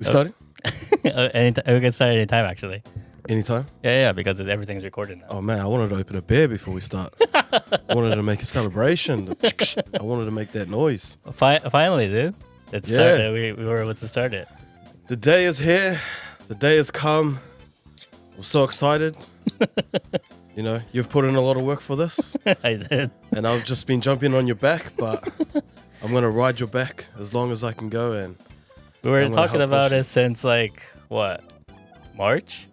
We started? We can start anytime, actually. Anytime? Yeah, because everything's recorded now. Oh man, I wanted to open a beer before we start. I wanted to make a celebration. I wanted to make that noise. Finally, dude. It's Yeah. started. We were able to start it. The day is here. The day has come. I'm so excited. You know, you've put in a lot of work for this. I did. And I've just been jumping on your back, but I'm going to ride your back as long as I can go. And We were I'm gonna talking help about push it since, like, what? March?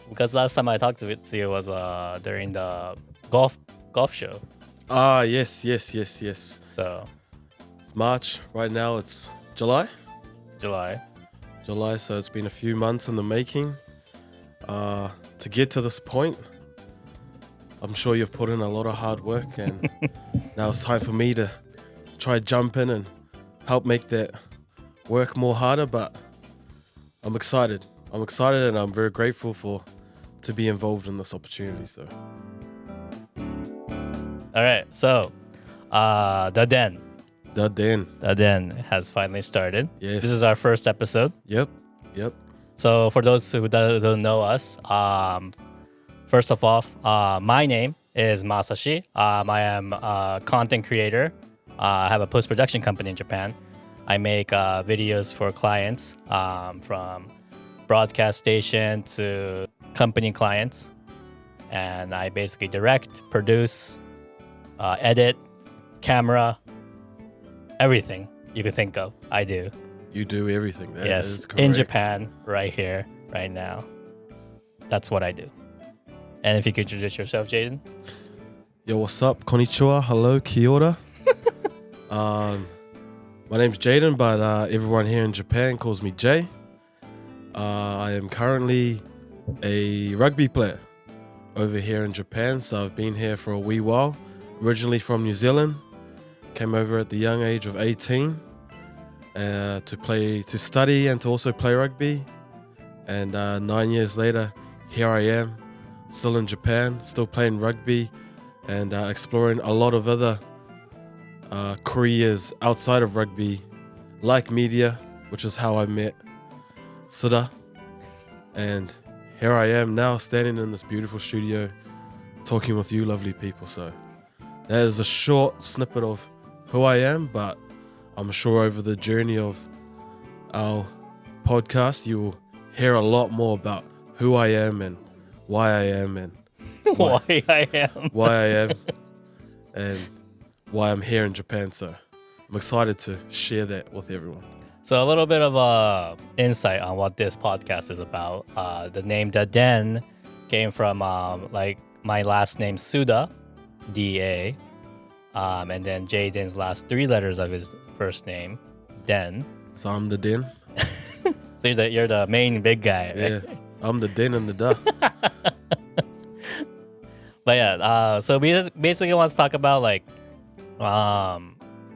Because last time I talked to you was during the golf show. Ah, yes. So, It's March. Right now it's July. July. So it's been a few months in the making to get to this point. I'm sure you've put in a lot of hard work, and now it's time for me to try jump in and help make that work more harder. But I'm excited, and I'm very grateful to be involved in this opportunity. So All right. So, DaDen DaDen, has finally started. yes, This is our first episode. Yep. So for those who don't know us, first of all, my name is Masashi. I am a content creator. I have a post-production company in Japan. I make videos for clients, from broadcast station to company clients. And I basically direct, produce, edit, camera, everything you could think of, I do. You do everything. That is Yes, correct. in Japan, right here, right now. That's what I do. And if you could introduce yourself, Jayden. Yo, what's up? Konnichiwa. Hello, kia ora. My name's Jayden, but everyone here in Japan calls me Jay. I am currently a rugby player over here in Japan, so I've been here for a wee while. Originally from New Zealand, came over at the young age of 18 to study and to also play rugby. And 9 years later, here I am, still in Japan, still playing rugby and exploring a lot of other careers outside of rugby, like media, which is how I met Suda. And here I am now, standing in this beautiful studio, talking with you lovely people. So that is a short snippet of who I am, but I'm sure over the journey of our podcast, you will hear a lot more about who I am and why I am and Why I am. And why I'm here in Japan. So I'm excited to share that with everyone. So a little bit of insight on what this podcast is about. The name DaDen came from like my last name Suda, D-A, and then Jayden's last three letters of his first name, Den. So I'm the den. So you're the main big guy, right? Yeah, I'm the den and the da. But yeah, so we just basically want to talk about like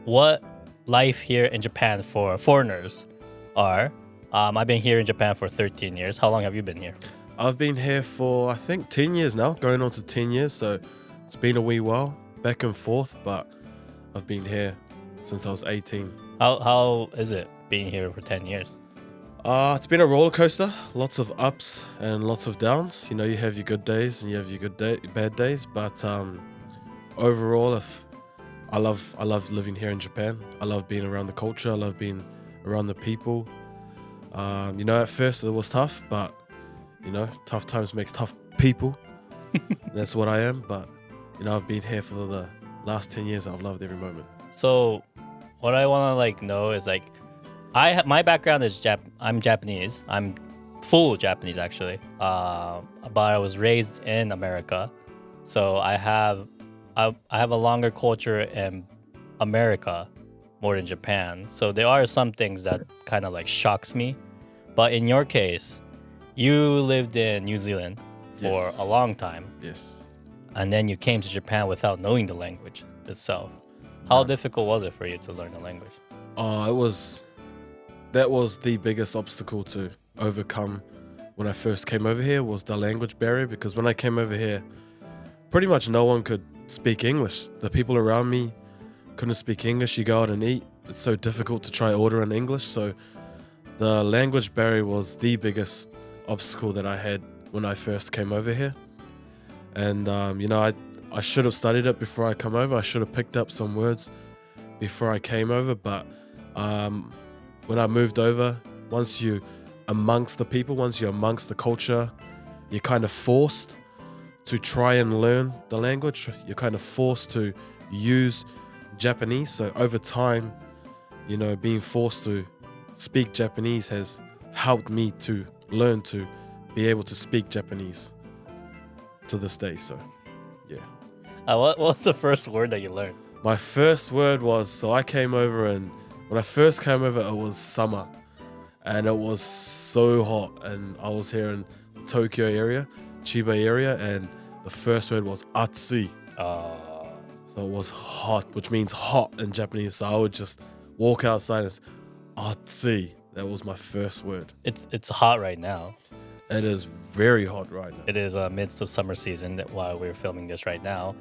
what life here in Japan for foreigners are. I've been here in Japan for 13 years. How long have you been here? I've been here for, I think, 10 years now, going on to 10 years. So it's been a wee while, back and forth, but I've been here since I was 18. How is it being here for 10 years? It's been a roller coaster, lots of ups and lots of downs. You know, you have your good days and you have your bad days. But overall, I love living here in Japan. I love being around the culture. I love being around the people. You know, at first it was tough, but you know, tough times makes tough people. That's what I am. But you know, I've been here for the last 10 years and I've loved every moment. So what I want to like know is like, my background is I'm Japanese. I'm full Japanese actually. But I was raised in America, so I have a longer culture in America more than Japan. So there are some things that kind of like shocks me. But in your case, you lived in New Zealand for Yes. a long time, Yes. and then you came to Japan without knowing the language itself. How difficult was it for you to learn the language? That was the biggest obstacle to overcome when I first came over here, was the language barrier. Because when I came over here, pretty much no one could speak English. The people around me couldn't speak English. You go out and eat, it's so difficult to try order in English. So the language barrier was the biggest obstacle that I had when I first came over here. And, I should have studied it before I come over. I should have picked up some words before I came over. But when I moved over, once you're amongst the people, once you're amongst the culture, you're kind of forced to try and learn the language. You're kind of forced to use Japanese. So over time, being forced to speak Japanese has helped me to learn to be able to speak Japanese to this day. So, yeah. What was the first word that you learned? My first word was, so I came over, and when I first came over, it was summer. And it was so hot. And I was here in the Tokyo area, Chiba area, and the first word was atsui. So it was hot, which means hot in Japanese. So I would just walk outside and it's atsui. That was my first word. It's hot right now. It is very hot right now. It is midst of summer season while we're filming this right now.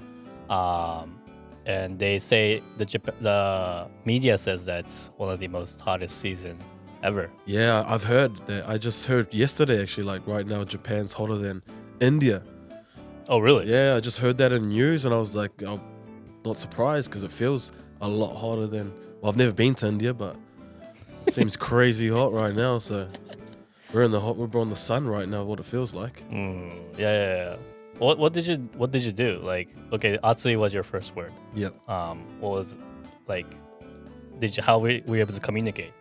And they say the media says that's one of the most hottest season ever. Yeah, I've heard that. I just heard yesterday, actually, like right now, Japan's hotter than India. Oh, really? Yeah, I just heard that in news, and I was like, I'm not surprised because it feels a lot hotter than. Well, I've never been to India, but it seems crazy hot right now. So we're on the sun right now. What it feels like. Yeah. What did you do? Like, okay, atsui was your first word. Yep. What was like? How were you able to communicate?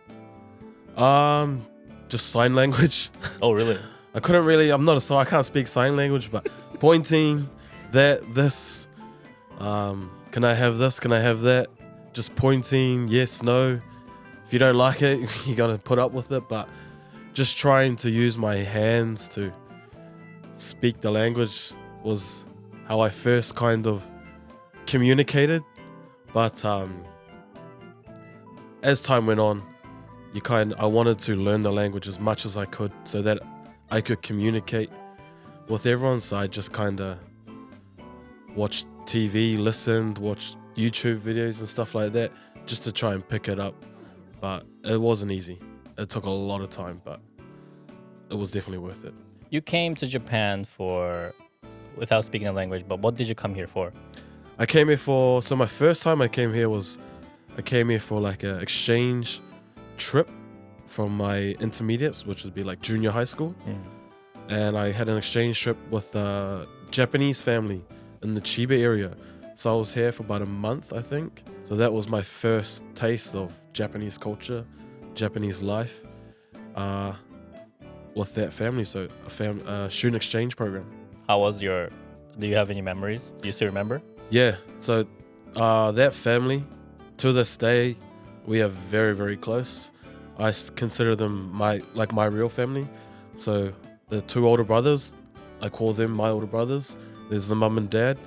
Just sign language. Oh, really? I couldn't really. I can't speak sign language, but pointing, this. Can I have this? Can I have that? Just pointing, yes, no. If you don't like it, you gotta put up with it. But just trying to use my hands to speak the language was how I first kind of communicated. But as time went on, I wanted to learn the language as much as I could so that I could communicate with everyone. So I just kind of watched TV, watched YouTube videos and stuff like that just to try and pick it up. But it wasn't easy. It took a lot of time, but it was definitely worth it. You came to Japan without speaking the language, but what did you come here for? I came here so my first time I came here for like an exchange trip from my intermediates, which would be like junior high school. And I had an exchange trip with a Japanese family in the Chiba area. So I was here for about a month, I think. So that was my first taste of Japanese culture, Japanese life with that family. So a student exchange program. How was do you have any memories? Do you still remember? Yeah. So that family, to this day, we are very, very close. I consider them my real family. So the two older brothers, I call them my older brothers. There's the mum and dad.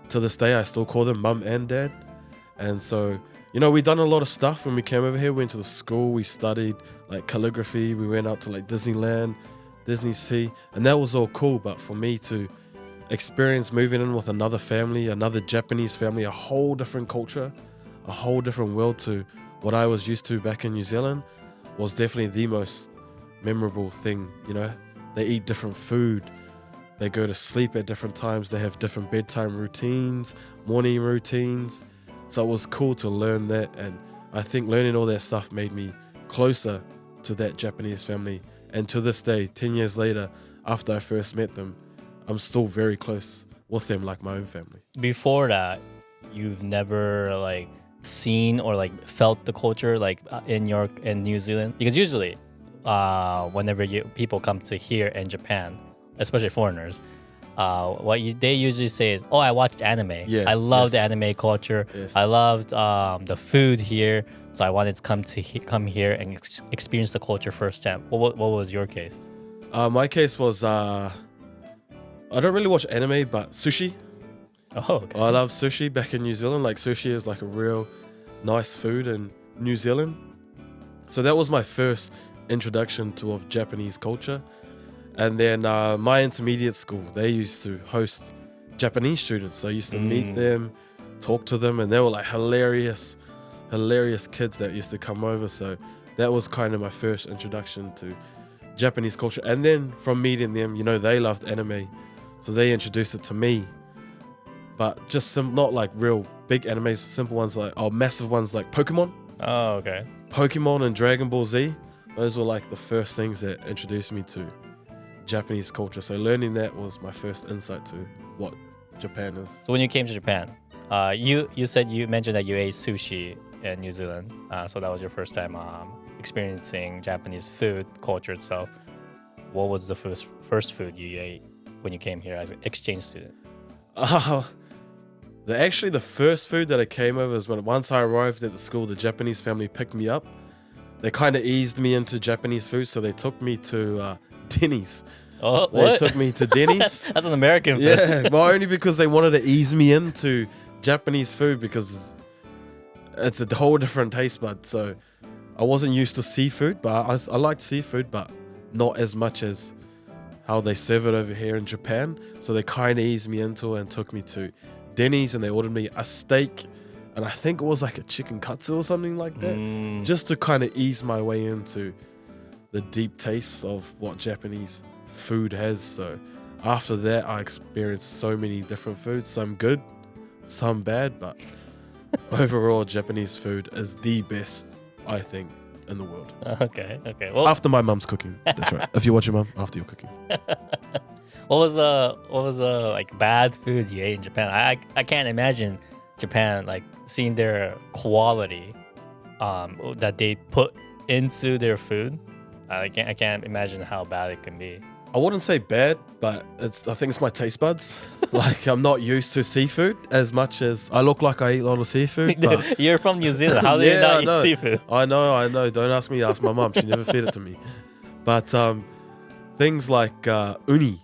To this day, I still call them mum and dad. And so, we done a lot of stuff when we came over here. We went to the school. We studied like calligraphy. We went out to like Disneyland, Disney Sea, and that was all cool. But for me to experience moving in with another family, another Japanese family, a whole different culture, a whole different world to what I was used to back in New Zealand, was definitely the most memorable thing. They eat different food. They go to sleep at different times. They have different bedtime routines, morning routines. So it was cool to learn that. And I think learning all that stuff made me closer to that Japanese family. And to this day, 10 years later, after I first met them, I'm still very close with them like my own family. Before that, you've never like seen or like felt the culture like in New Zealand? Because usually whenever people come to here in Japan, especially foreigners, they usually say is, I watched anime. Yeah, I loved the anime culture. Yes. I loved the food here, so I wanted to come here and experience the culture firsthand. What was your case? My case was I don't really watch anime, but sushi. Oh, okay. I love sushi back in New Zealand. Like sushi is like a real nice food in New Zealand. So that was my first introduction of Japanese culture. And then my intermediate school, they used to host Japanese students. So I used to meet them, talk to them, and they were like hilarious kids that used to come over. So that was kind of my first introduction to Japanese culture. And then from meeting them, you know, they loved anime, so they introduced it to me. But just some, not like real big animes, simple ones like, massive ones like Pokemon. Oh, okay. Pokemon and Dragon Ball Z. Those were like the first things that introduced me to Japanese culture. So learning that was my first insight to what Japan is. So when you came to Japan, you mentioned that you ate sushi in New Zealand. So that was your first time experiencing Japanese food culture itself. What was the first food you ate when you came here as an exchange student? The first food that I came over is when once I arrived at the school, the Japanese family picked me up. They kind of eased me into Japanese food, so they took me to Denny's. Oh, they what? took me to Denny's. That's an American food. Yeah, well, only because they wanted to ease me into Japanese food because it's a whole different taste bud. So I wasn't used to seafood, but I liked seafood, but not as much as how they serve it over here in Japan. So they kind of eased me into it and took me to Denny's, and they ordered me a steak, and I think it was like a chicken katsu or something like that, just to kind of ease my way into the deep taste of what Japanese food has. So after that, I experienced so many different foods, some good, some bad, but overall, Japanese food is the best, I think, in the world. Okay. Well, after my mum's cooking, that's right. If you watch your mum, after your cooking. What was the like bad food you ate in Japan? I can't imagine Japan like seeing their quality that they put into their food. I can't imagine how bad it can be. I wouldn't say bad, but I think it's my taste buds. Like, I'm not used to seafood as much as I look like I eat a lot of seafood. But You're from New Zealand. How do you not eat seafood? I know. Don't ask me. Ask my mum. She never fed it to me. But things like uni,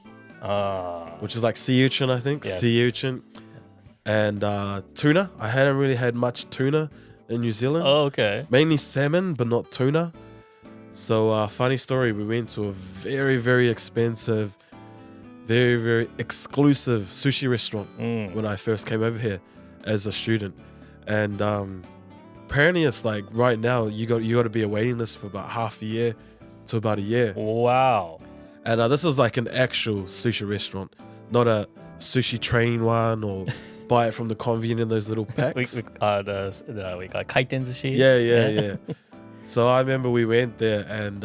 which is like sea urchin, I think. Yes. Sea urchin. And tuna. I hadn't really had much tuna in New Zealand. Oh, okay. Mainly salmon, but not tuna. So, funny story, we went to a very, very expensive, very, very exclusive sushi restaurant when I first came over here as a student. And apparently it's like right now you got to be a waiting list for about half a year to about a year. Wow. And this is like an actual sushi restaurant, not a sushi train one or buy it from the convenience in those little packs. we got kaiten sushi. Yeah. So I remember we went there and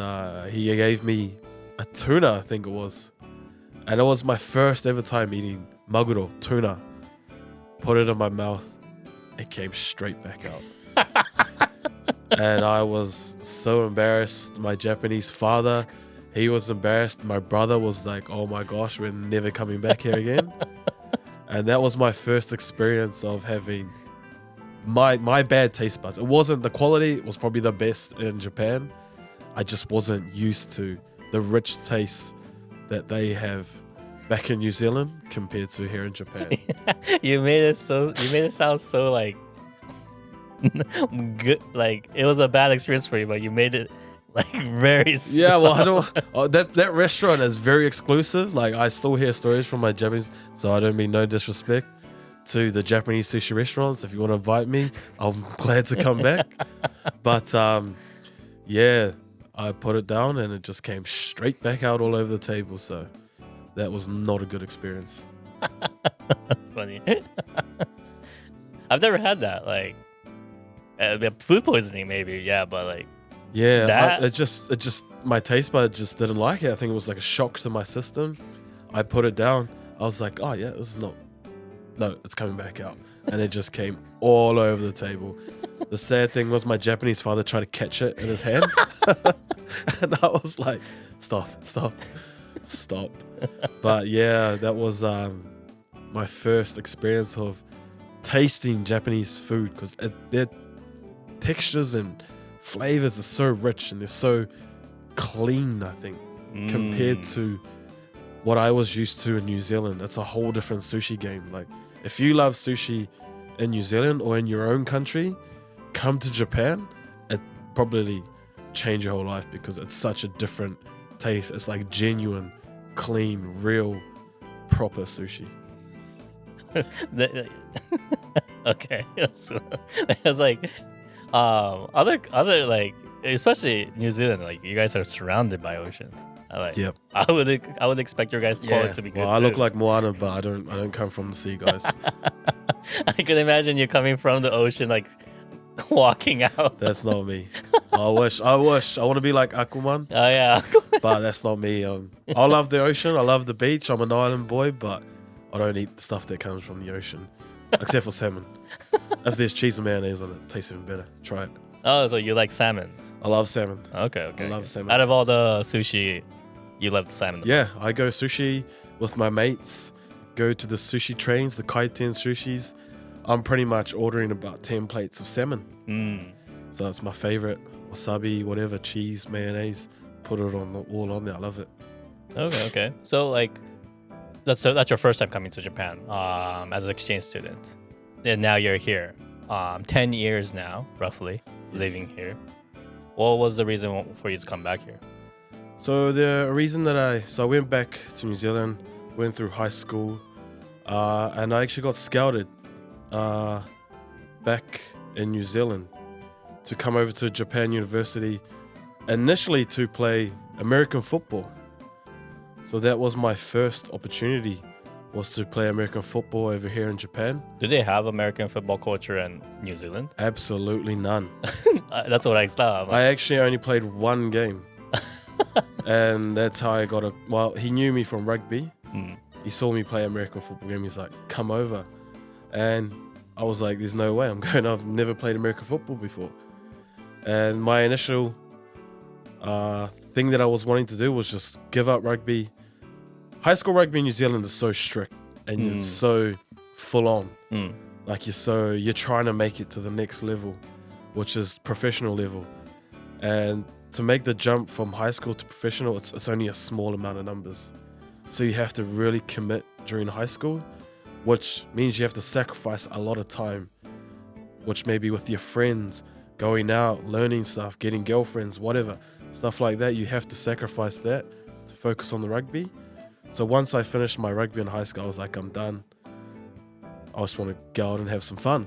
he gave me a tuna, I think it was. And it was my first ever time eating maguro, tuna. Put it in my mouth. It came straight back out. And I was so embarrassed. My Japanese father, he was embarrassed. My brother was like, oh my gosh, we're never coming back here again. And that was my first experience of having my bad taste buds. It wasn't the quality, it was probably the best in Japan. I just wasn't used to the rich taste that they have back in New Zealand compared to here in Japan. You made it sound so like good, like it was a bad experience for you, but you made it like very well, I don't that restaurant is very exclusive. Like, I still hear stories from my Japanese, so I don't mean no disrespect to the Japanese sushi restaurants. If you want to invite me, I'm glad to come back. But I put it down and it just came straight back out all over the table. So that was not a good experience. That's funny. I've never had that. Like food poisoning, maybe. Yeah, but like. Yeah, it just my taste bud just didn't like it. I think it was like a shock to my system. I put it down. I was like, oh yeah, this is not. No, it's coming back out. And it just came all over the table. The sad thing was my Japanese father tried to catch it in his hand. And I was like, stop. But yeah, that was my first experience of tasting Japanese food, because their textures and flavors are so rich and they're so clean, I think, compared to what I was used to in New Zealand. It's a whole different sushi game. Like, if you love sushi in New Zealand or in your own country, come to Japan. It probably change your whole life because it's such a different taste. It's like genuine, clean, real, proper sushi. Okay, it's like other like especially New Zealand, like you guys are surrounded by oceans. Yep. I would expect your guys' quality to be good. Well, I too. look like Moana, but I don't come from the sea, guys. I can imagine you coming from the ocean, like walking out. That's not me. I wish. I want to be like Aquaman, Oh yeah. but that's not me. I love the ocean. I love the beach. I'm an island boy, but I don't eat the stuff that comes from the ocean, except for salmon. If there's cheese and mayonnaise on it, it tastes even better. Try it. Oh, so you like salmon? I love salmon. Okay. I love salmon. Out of all the sushi, you love the salmon. Yeah, I go sushi with my mates. Go to the sushi trains, the kaiten sushis. I'm pretty much ordering about 10 plates of salmon. So it's my favorite. Wasabi, whatever, cheese, mayonnaise. Put it all on there. I love it. Okay. So like, that's your first time coming to Japan as an exchange student, and now you're here. 10 years now, roughly, living here. What was the reason for you to come back here? So the reason that I went back to New Zealand, went through high school, and I actually got scouted back in New Zealand to come over to Japan University, initially to play American football. So that was my first opportunity, was to play American football over here in Japan. Do they have American football culture in New Zealand? Absolutely none. That's what I thought. I actually only played one game. And that's how I got a... Well, he knew me from rugby. He saw me play American football game. He's like, come over. And I was like, there's no way I'm going. I've never played American football before. And my initial thing that I was wanting to do was just give up rugby. High school rugby in New Zealand is so strict and it's so full on. Like you're trying to make it to the next level, which is professional level. And to make the jump from high school to professional, it's only a small amount of numbers. So you have to really commit during high school, which means you have to sacrifice a lot of time, which maybe with your friends, going out, learning stuff, getting girlfriends, whatever, stuff like that. You have to sacrifice that to focus on the rugby. So once I finished my rugby in high school, I was like, I'm done. I just want to go out and have some fun.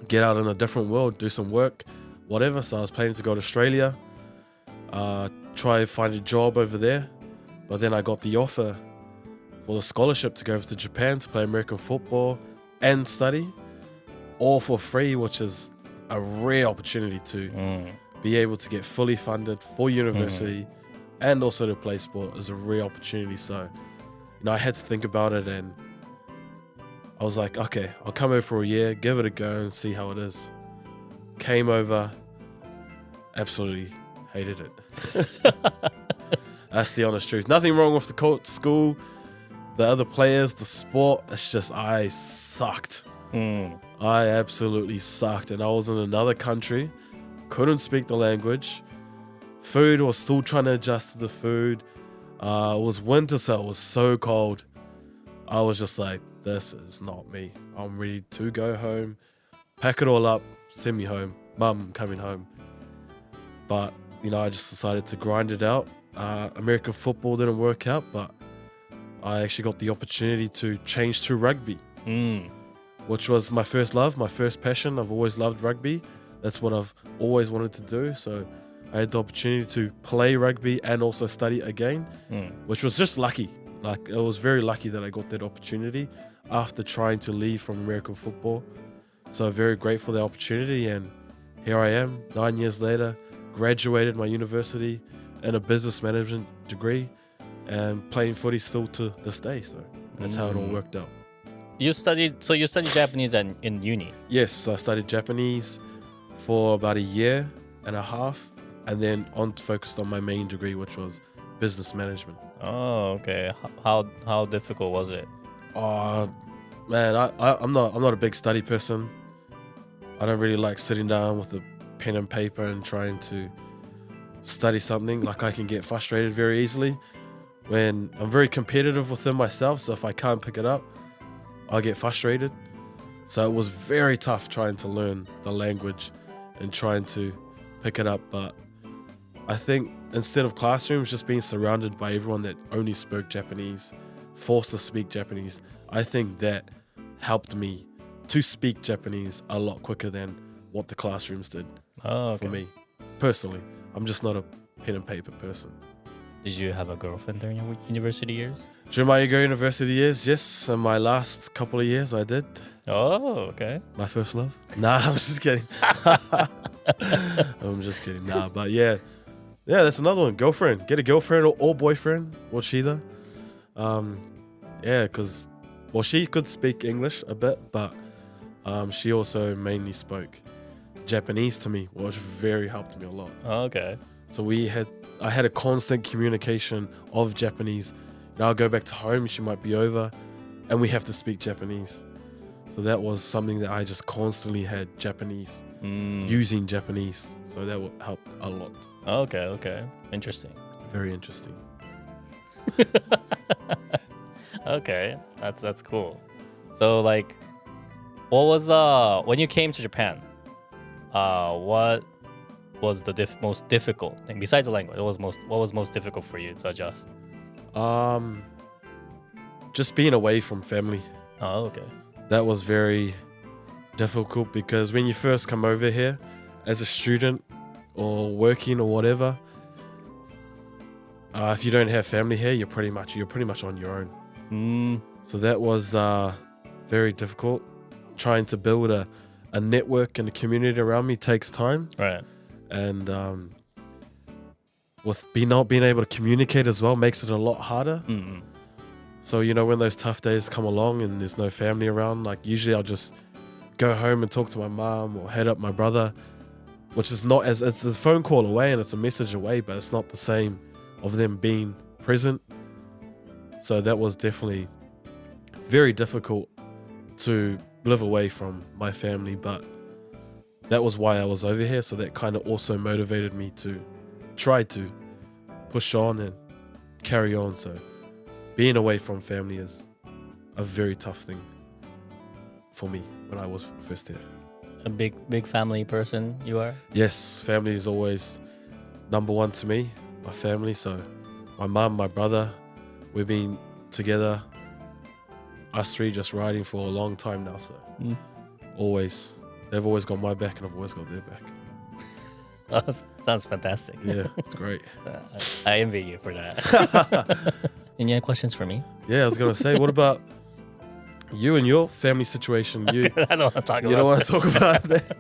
Get out in a different world, do some work, whatever. So I was planning to go to Australia, try to find a job over there. But then I got the offer for the scholarship to go over to Japan to play American football and study, all for free, which is a rare opportunity to be able to get fully funded for university and also to play sport is a rare opportunity. So, I had to think about it, and I was like, okay, I'll come over for a year, give it a go and see how it is. Came over, absolutely hated it. That's the honest truth. Nothing wrong with the school, the other players, the sport. It's just I sucked. I absolutely sucked. And I was in another country, couldn't speak the language. Food, was still trying to adjust to the food. It was winter, so it was so cold. I was just like, this is not me. I'm ready to go home, pack it all up, send me home. Mum, coming home. But, I just decided to grind it out. American football didn't work out, but I actually got the opportunity to change to rugby, which was my first love, my first passion. I've always loved rugby. That's what I've always wanted to do. So I had the opportunity to play rugby and also study again, which was just lucky. Like, it was very lucky that I got that opportunity after trying to leave from American football. So very grateful for the opportunity, and here I am 9 years later, graduated my university in a business management degree and playing footy still to this day. So that's how it all worked out. You studied Japanese in uni? Yes, so I studied Japanese for about a year and a half, and then focused on my main degree, which was business management. Oh, okay. How difficult was it? Oh man, I'm not a big study person. I don't really like sitting down with a pen and paper and trying to study something. Like, I can get frustrated very easily when I'm very competitive within myself. So if I can't pick it up, I'll get frustrated. So it was very tough trying to learn the language and trying to pick it up. But I think instead of classrooms, just being surrounded by everyone that only spoke Japanese, forced to speak Japanese, I think that helped me to speak Japanese a lot quicker than what the classrooms did for me. personally. I'm just not a pen and paper person. Did you have a girlfriend during your university years? During my university years, yes. And my last couple of years, I did. Oh, okay. My first love? Nah, I'm just kidding. I'm just kidding. Nah, but yeah. Yeah, that's another one. Girlfriend. Get a girlfriend or boyfriend or sheether. Yeah, because, well, she could speak English a bit, but she also mainly spoke Japanese to me, which very helped me a lot. Oh, okay. So I had a constant communication of Japanese. Now I'll go back to home, she might be over, and we have to speak Japanese. So that was something that I just constantly had Japanese, using Japanese. So that helped a lot. Okay. Interesting. Very interesting. Okay, that's cool. So like, what was when you came to Japan? What was the most difficult thing besides the language? What was most difficult for you to adjust? Just being away from family. Oh, okay. That was very difficult because when you first come over here as a student or working or whatever, if you don't have family here, you're pretty much on your own. So that was very difficult. Trying to build a network and a community around me takes time. Right. And with not being able to communicate as well makes it a lot harder. So, when those tough days come along and there's no family around, like usually I'll just go home and talk to my mom or head up my brother, which is not it's a phone call away and it's a message away, but it's not the same of them being present. So that was definitely very difficult to live away from my family, but that was why I was over here. So that kind of also motivated me to try to push on and carry on. So being away from family is a very tough thing for me when I was first here. A big family person you are? Yes, family is always number one to me, my family. So my mum, my brother, we've been together, us three just riding for a long time now. So they've always got my back and I've always got their back. Oh, sounds fantastic. Yeah, it's great. I envy you for that. Any other questions for me? Yeah, I was going to say, what about you and your family situation? I don't want to talk about You don't want to talk about that?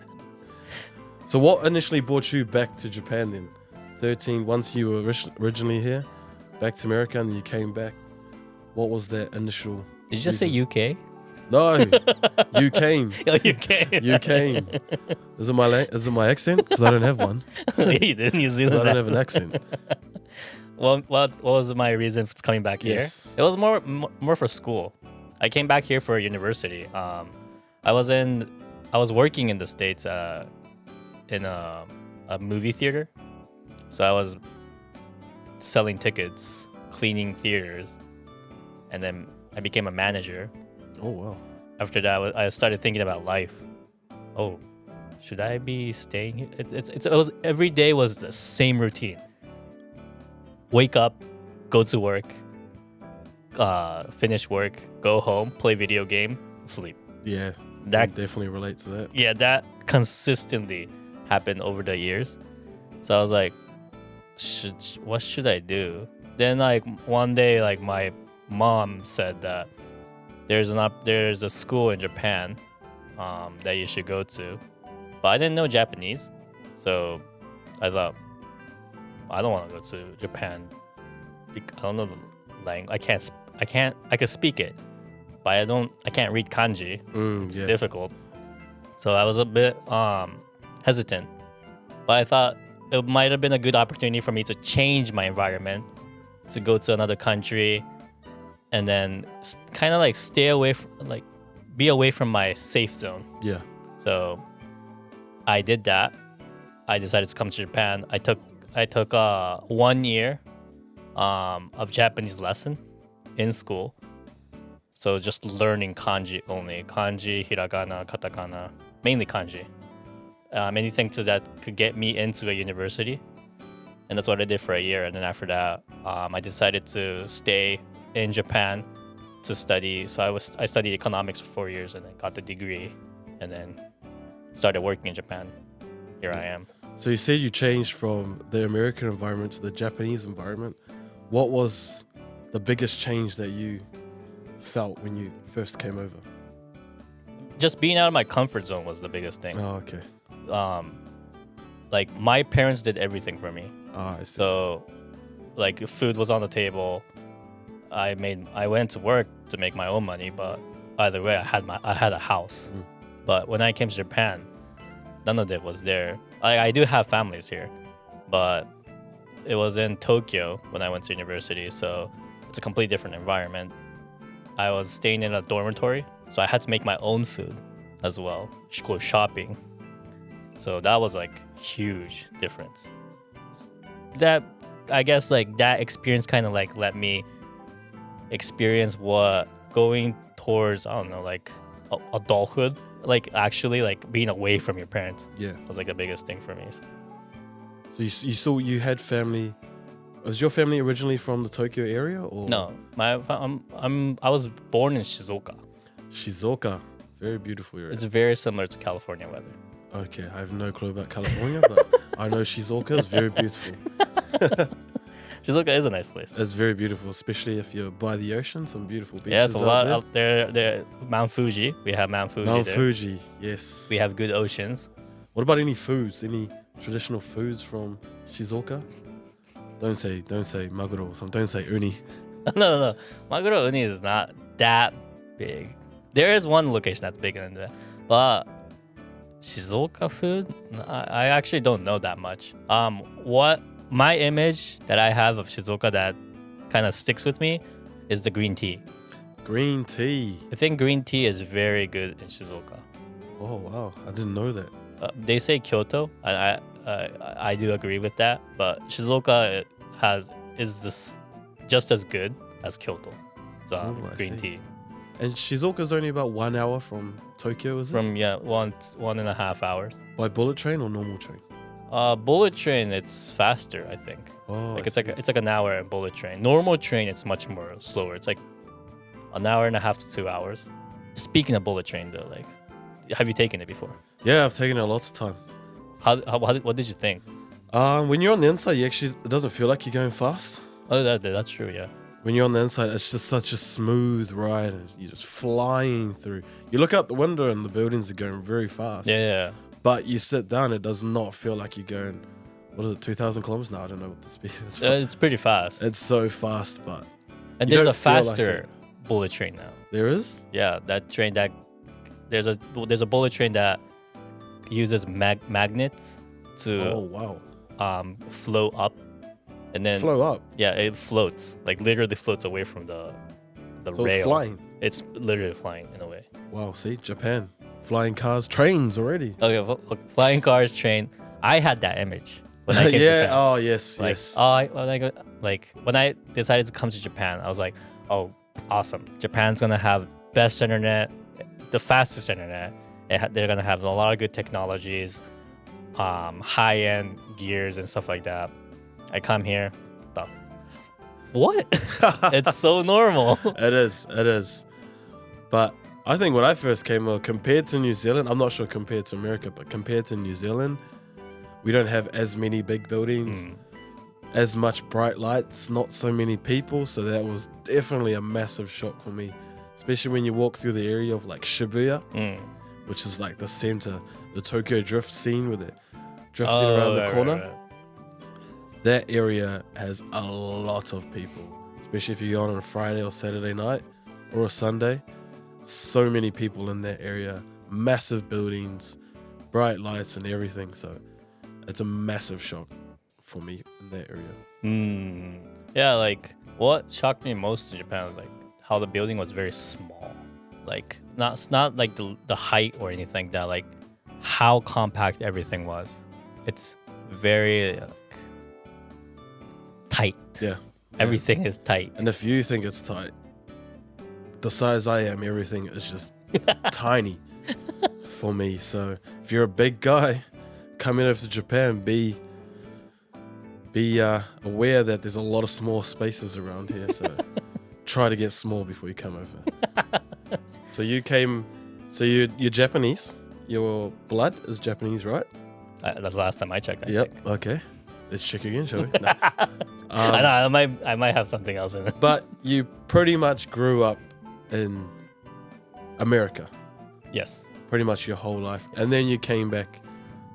So what initially brought you back to Japan then? 13, once you were originally here, back to America, and then you came back. What was that initial Did you just say UK? No, you came. Oh, you came. You came. Is it my accent? Because I don't have one. You did New 'Cause Zealand. I don't have an accent. Well, what was my reason for coming back here? Yes. It was more for school. I came back here for university. I was working in the States in a movie theater. So I was selling tickets, cleaning theaters, and then I became a manager. Oh, wow. After that, I started thinking about life. Oh, should I be staying here? It was every day was the same routine. Wake up, go to work, finish work, go home, play video game, sleep. Yeah, That I definitely relate to that. Yeah, that consistently happened over the years. So I was like, what should I do? Then like one day, like my mom said that there's a school in Japan that you should go to, but I didn't know Japanese, so I thought I don't want to go to Japan. I don't know the language. I can speak it, but I can't read kanji. It's difficult. So I was a bit hesitant, but I thought it might have been a good opportunity for me to change my environment, to go to another country, and then kind of like stay away from, be away from my safe zone. Yeah. So I did that. I decided to come to Japan. I took 1 year of Japanese lesson in school. So just learning kanji only. Kanji, hiragana, katakana, mainly kanji. Anything that could get me into a university. And that's what I did for a year. And then after that, I decided to stay in Japan to study. So I studied economics for 4 years and then got the degree and then started working in Japan. Here I am. So you said you changed from the American environment to the Japanese environment. What was the biggest change that you felt when you first came over? Just being out of my comfort zone was the biggest thing. Oh, okay. Like my parents did everything for me. I see. So, like if food was on the table, I went to work to make my own money, but either way, I had a house. But when I came to Japan, none of it was there. I do have families here, but it was in Tokyo when I went to university, so it's a completely different environment. I was staying in a dormitory, so I had to make my own food as well. Go shopping. So that was like huge difference. That I guess like that experience kind of like let me experience what going towards, I don't know, like adulthood, like actually like being away from your parents. Yeah. Was like the biggest thing for me. So you had family. Was your family originally from the Tokyo area or No, I was born in Shizuoka. Shizuoka? Very beautiful area. It's very similar to California weather. Okay, I have no clue about California, but I know Shizuoka is very beautiful. Shizuoka is a nice place. It's very beautiful, especially if you're by the ocean. Some beautiful beaches. Yeah, it's a lot there. out there. There, Mount Fuji. We have Mount Fuji. Mount there. Fuji, yes. We have good oceans. What about any foods? Any traditional foods from Shizuoka? Don't say maguro. Don't say uni. No. Maguro uni is not that big. There is one location that's bigger than that, but Shizuoka food, I actually don't know that much. What my image that I have of Shizuoka that kind of sticks with me is the green tea. Green tea. I think green tea is very good in Shizuoka. Oh wow, I didn't know that. They say Kyoto, and I do agree with that. But Shizuoka is just as good as Kyoto. Green tea. And Shizuoka's only about 1 hour from Tokyo, is it? From 1.5 hours. By bullet train or normal train? Bullet train, it's faster, I think. Oh, like it's like an hour in bullet train. Normal train, it's much more slower. It's like an hour and a half to 2 hours. Speaking of bullet train, though, like, have you taken it before? Yeah, I've taken it lots of time. What did you think? When you're on the inside, it doesn't feel like you're going fast. Oh, that's true, yeah. When you're on the inside, it's just such a smooth ride, and you're just flying through. You look out the window, and the buildings are going very fast. Yeah. But you sit down, it does not feel like you're going, what is it, 2,000 kilometers? No, I don't know what the speed is. It's pretty fast. It's so fast, but and there's a faster bullet train now. There is? Yeah, that train there's a bullet train that uses magnets to flow up, and then flow up. Yeah, it floats, like literally floats away from the so rail. It's flying. It's literally flying in a way. Wow, see, Japan, flying cars, trains already. Okay, look, flying cars, train. I had that image when I came to Japan. Oh yes, like, yes. When I decided to come to Japan, I was like, oh, awesome. Japan's gonna have best internet, the fastest internet. They're gonna have a lot of good technologies, high-end gears and stuff like that. I come here, what? It's so normal. It is. But I think when I first came over, compared to New Zealand, I'm not sure compared to America, but compared to New Zealand, we don't have as many big buildings, as much bright lights, not so many people. So that was definitely a massive shock for me, especially when you walk through the area of like Shibuya, which is like the center, the Tokyo drift scene where they're drifting around the corner. Right. That area has a lot of people, especially if you go on a Friday or Saturday night or a Sunday. So many people in that area, massive buildings, bright lights and everything. So it's a massive shock for me in that area. Yeah, like what shocked me most in Japan was like how the building was very small. Like not like the height or anything like that, like how compact everything was. It's very tight. Yeah. Everything is tight. And if you think it's tight, the size I am, everything is just tiny for me. So if you're a big guy coming over to Japan, be aware that there's a lot of small spaces around here. So try to get small before you come over. So you're Japanese. Your blood is Japanese, right? That's the last time I checked. I Yep. think. Okay. Let's check again, shall we? No. I know. I might have something else in it. But you pretty much grew up in America, Yes. pretty much your whole life, Yes. and then you came back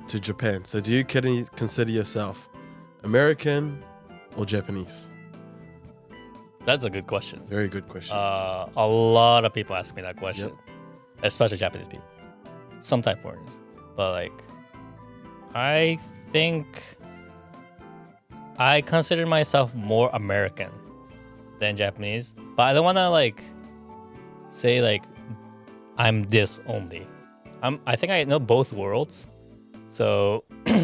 to Japan. So do you consider yourself American or Japanese? That's a good question. Very good question. A lot of people ask me that question, Yep. especially Japanese people, sometimes foreigners. But like, I think I consider myself more American than Japanese, but I don't want to like say like I'm this only. I think I know both worlds, so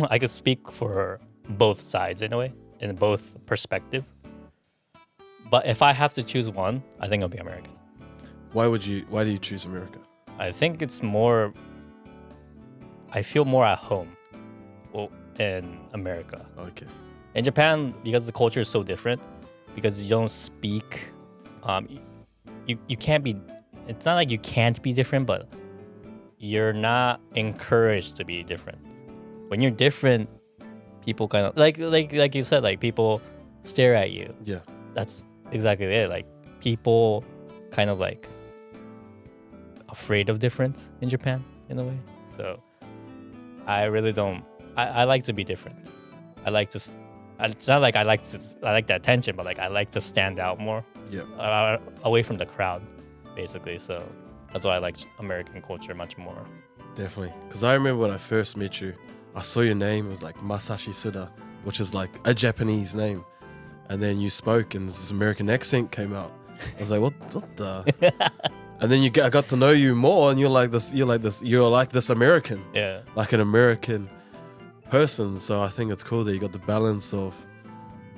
I could speak for both sides in a way, in both perspective. But if I have to choose one, I think it'll be American. Why do you choose America? I think it's more. I feel more at home in America. Okay. In Japan, because the culture is so different, because you don't speak, you can't be. It's not like you can't be different, but you're not encouraged to be different. When you're different, people kind of like you said, like people stare at you. Yeah. That's exactly it. Like people kind of like afraid of difference in Japan in a way. So I really don't. I like to be different. I like to. It's not like I like the attention, but like I like to stand out more. Yeah. Away from the crowd, basically. So that's why I like American culture much more. Definitely. Because I remember when I first met you, I saw your name. It was like Masashi Suda, which is like a Japanese name. And then you spoke and this American accent came out. I was like, what the? And then I got to know you more, and you're like this American. Yeah. Like an American person. So I think it's cool that you got the balance of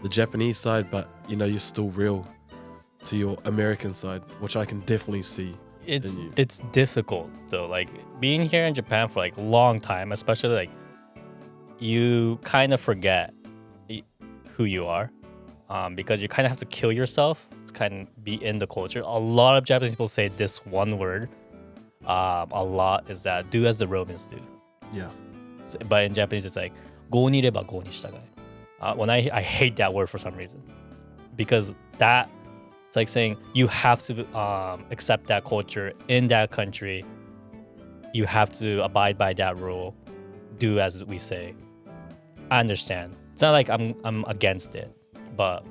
the Japanese side, but you know, you're still real to your American side, which I can definitely see. It's difficult though. Like being here in Japan for like a long time, especially like you kind of forget who you are, because you kind of have to kill yourself to kind of be in the culture. A lot of Japanese people say this one word a lot, is that do as the Romans do. Yeah. But in Japanese, it's like go ni reba go ni shitagai. When I hate that word for some reason, because that it's like saying you have to accept that culture in that country. You have to abide by that rule, do as we say. I understand. It's not like I'm against it, but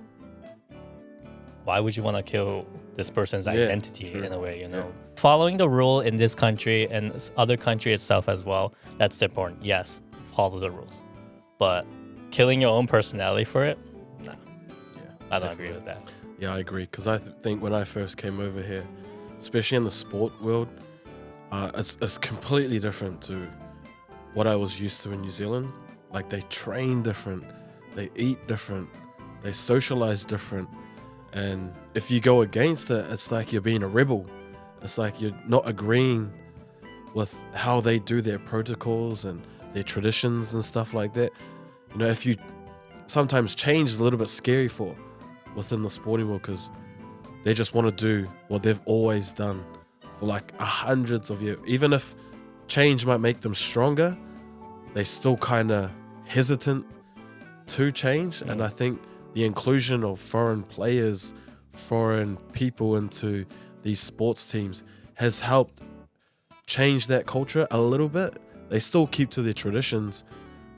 why would you want to kill this person's identity in a way, you know? Yeah. Following the rule in this country and other country itself as well, that's important. Yes, follow the rules. But killing your own personality for it, nah. Yeah. I don't Definitely. agree with that. Yeah, I agree. Because I think when I first came over here, especially in the sport world, it's completely different to what I was used to in New Zealand. Like they train different, they eat different, they socialize different. And if you go against it, it's like you're being a rebel. It's like you're not agreeing with how they do their protocols and their traditions and stuff like that. You know, if you sometimes change is a little bit scary for within the sporting world, because they just want to do what they've always done for like hundreds of years. Even if change might make them stronger, they still kind of hesitant to change. And I think the inclusion of foreign players, foreign people into these sports teams has helped change that culture a little bit. They still keep to their traditions,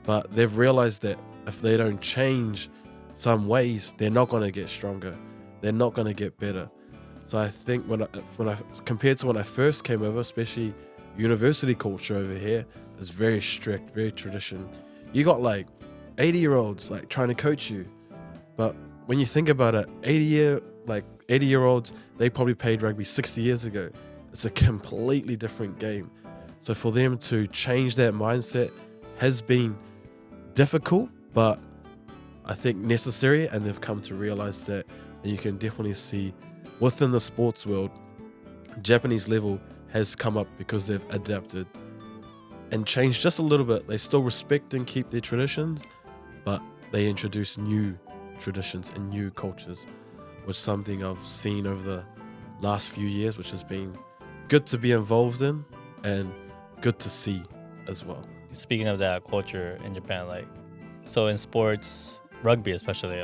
but they've realized that if they don't change some ways, they're not going to get stronger. They're not going to get better. So I think when I compared to when I first came over, especially university culture over here is very strict, very tradition. You got like 80-year-olds like trying to coach you, but when you think about it, 80-year-olds, they probably played rugby 60 years ago. It's a completely different game. So for them to change that mindset has been difficult, but I think necessary, and they've come to realize that. And you can definitely see within the sports world, Japanese level has come up because they've adapted and changed just a little bit. They still respect and keep their traditions, but they introduce new traditions and new cultures, which is something I've seen over the last few years, which has been good to be involved in and good to see as well. speaking of that culture in Japan, like, so in sports, rugby especially,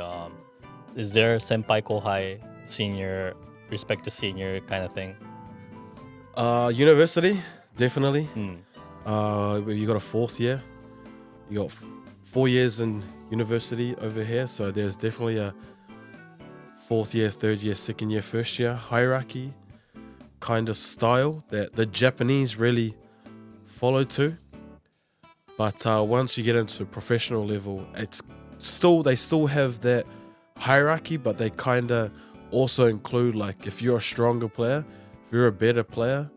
is there senpai, kohai, senior, respect to senior kind of thing? University, definitely. Mm. You got a fourth year. You got 4 years in university over here, so there's definitely a fourth year, third year, second year, first year hierarchy kind of style that the Japanese really follow to. But once you get into professional level, they still have that hierarchy, but they kind of also include, like, if you're a stronger player, if you're a better player,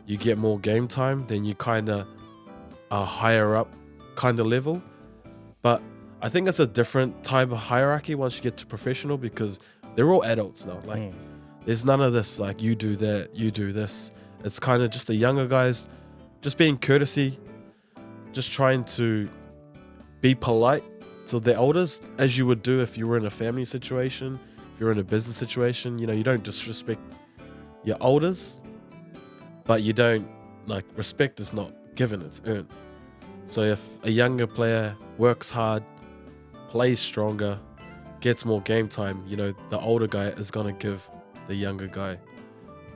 you get more game time, then you kind of are higher up kind of level. But I think it's a different type of hierarchy once you get to professional, because they're all adults now. Like, there's none of this, like, you do that, you do this. It's kind of just the younger guys just being courtesy, just trying to be polite to the elders, as you would do if you were in a family situation, if you're in a business situation. You know, you don't disrespect your elders, but you don't, like, respect is not given, it's earned. So if a younger player works hard, plays stronger, gets more game time, you know, the older guy is going to give the younger guy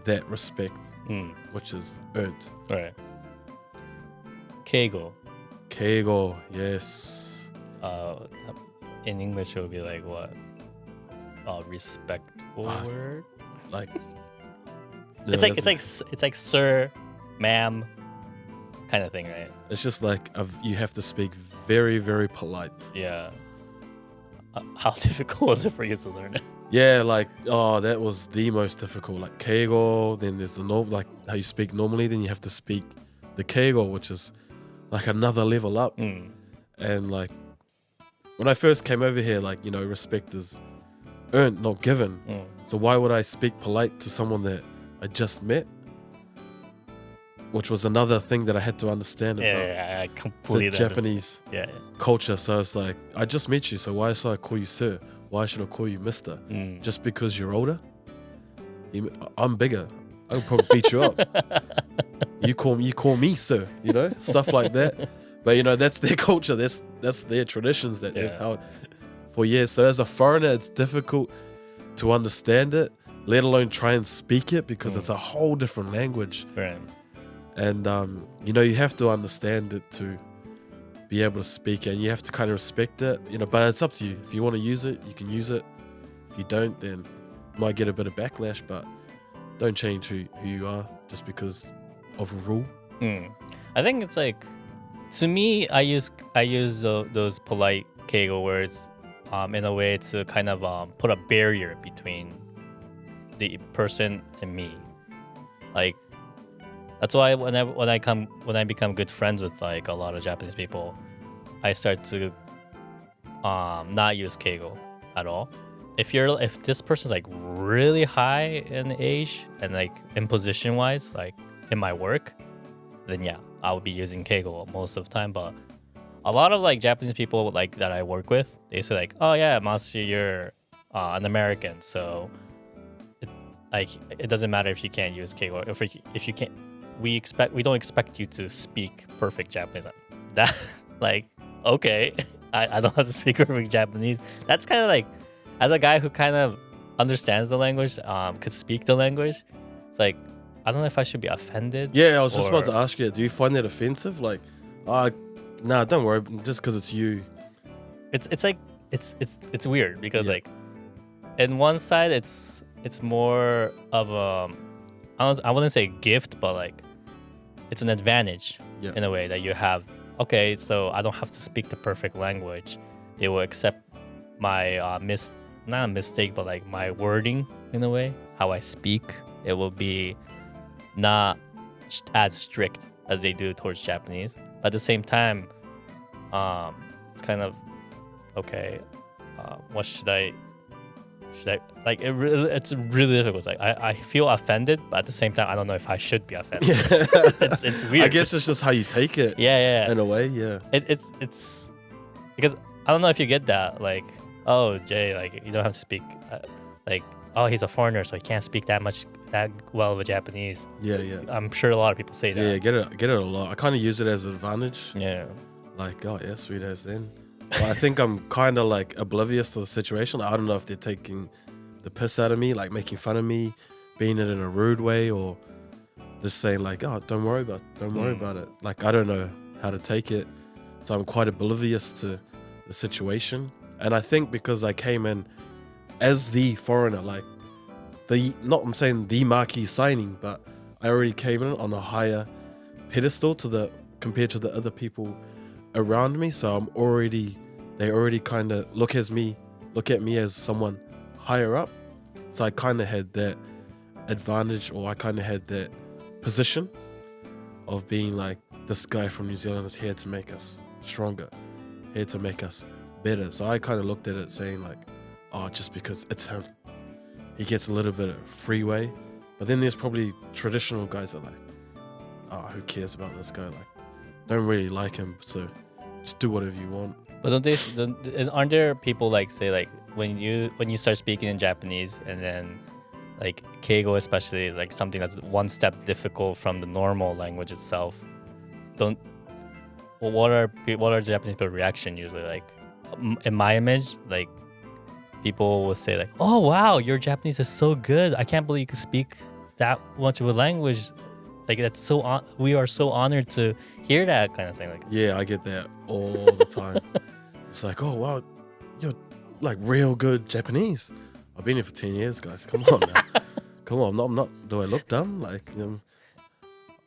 that respect, which is earned. Right. Keigo. Keigo, yes. In English, it would be like what? Respectful word? Like, it's like sir, ma'am, kind of thing, right? It's just like you have to speak very, very polite. Yeah. How difficult was it for you to learn it? Yeah, like, that was the most difficult. Like, keigo, then there's the like how you speak normally, then you have to speak the keigo, which is like another level up. And like, when I first came over here, like, you know, respect is earned, not given. So why would I speak polite to someone that I just met? Which was another thing that I had to understand about I completely the Japanese culture. So it's like, I just met you, so why should I call you sir? Why should I call you mister? Just because you're older? I'm bigger. I'll probably beat you up. You call me sir, you know, stuff like that. But, you know, that's their culture. That's their traditions that they've held for years. So as a foreigner, it's difficult to understand it, let alone try and speak it, because it's a whole different language. Right. And, you know, you have to understand it to be able to speak it, and you have to kind of respect it, you know, but it's up to you. If you want to use it, you can use it. If you don't, then you might get a bit of backlash, but don't change who you are just because of a rule. I think it's like, to me, I use those polite keigo words in a way to kind of put a barrier between the person and me. Like, that's why when I become good friends with like a lot of Japanese people, I start to not use keigo at all. If this person's like really high in age and like in position wise, like in my work, then yeah, I would be using keigo most of the time. But a lot of like Japanese people like that I work with, they say like, oh yeah, Masashi, you're an American, so it doesn't matter if you can't use keigo. If you can't, we don't expect you to speak perfect Japanese. That like, okay, I don't know how to speak perfect Japanese. That's kind of like, as a guy who kind of understands the language, could speak the language, it's like, I don't know if I should be offended. Yeah, I was just about to ask you, do you find that offensive? Like, nah, don't worry, just because it's you. It's like, it's weird because like, in one side, it's more of I wouldn't say a gift, but like, it's an advantage in a way that you have. Okay, so I don't have to speak the perfect language. They will accept my not a mistake, but like my wording in a way, how I speak. It will be not as strict as they do towards Japanese. But at the same time, it's kind of okay. What should I like? It's really difficult. Like I feel offended, but at the same time, I don't know if I should be offended. It's weird. I guess it's just how you take it. Yeah. In a way, yeah. It's because I don't know if you get that. Like, oh, Jay, like you don't have to speak. Like, oh, he's a foreigner, so he can't speak that much that well with Japanese. Yeah, yeah. I'm sure a lot of people say that. Yeah, get it a lot. I kind of use it as an advantage. Yeah. Like, oh yeah, sweet as then. But I think I'm kind of like oblivious to the situation. I don't know if they're taking the piss out of me, like making fun of me, being it in a rude way, or just saying like, oh, don't worry about it. Like, I don't know how to take it, so I'm quite oblivious to the situation. And I think because I came in as the foreigner, like I'm saying the marquee signing, but I already came in on a higher pedestal compared to the other people around me. So they already kind of look at me as someone higher up. So I kind of had that advantage, or I kind of had that position of being like, this guy from New Zealand is here to make us stronger, here to make us better. So I kind of looked at it saying like, oh, just because it's him, he gets a little bit of freeway. But then there's probably traditional guys that are like, oh, who cares about this guy? Like, don't really like him, so just do whatever you want. But aren't there people like say like when you start speaking in Japanese and then like keigo, especially like something that's one step difficult from the normal language itself, what are Japanese people's reaction usually? Like in my image, like people will say like, oh wow, your Japanese is so good, I can't believe you can speak that much of a language. Like that's we are so honored to hear that kind of thing. Like, yeah, I get that all the time. It's like, oh wow, you're like real good Japanese. I've been here for 10 years, guys. Come on, man. Come on. I'm not. Do I look dumb? Like,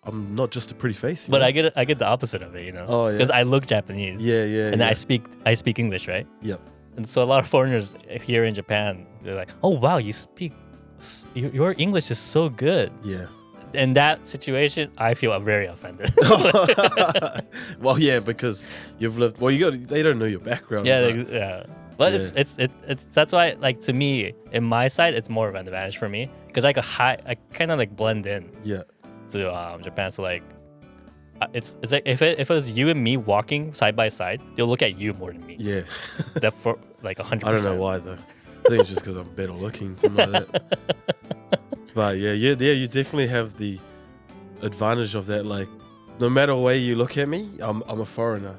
I'm not just a pretty face. But I get the opposite of it, Oh yeah. Because I look Japanese. Yeah. And I speak English, right? Yep. And so a lot of foreigners here in Japan, they're like, oh wow, your English is so good. Yeah. In that situation, I feel very offended. Well, yeah, because you've lived. Well, they don't know your background. Yeah. But Yeah. it's that's why, like, to me, in my side, it's more of an advantage for me because I kind of like blend in. Yeah. To Japan. So like, it's like if it was you and me walking side by side, they'll look at you more than me. Yeah. That for like 100%. I don't know why though. I think it's just because I'm better looking, something like that. But yeah, you definitely have the advantage of that. Like, no matter where you look at me, I'm a foreigner.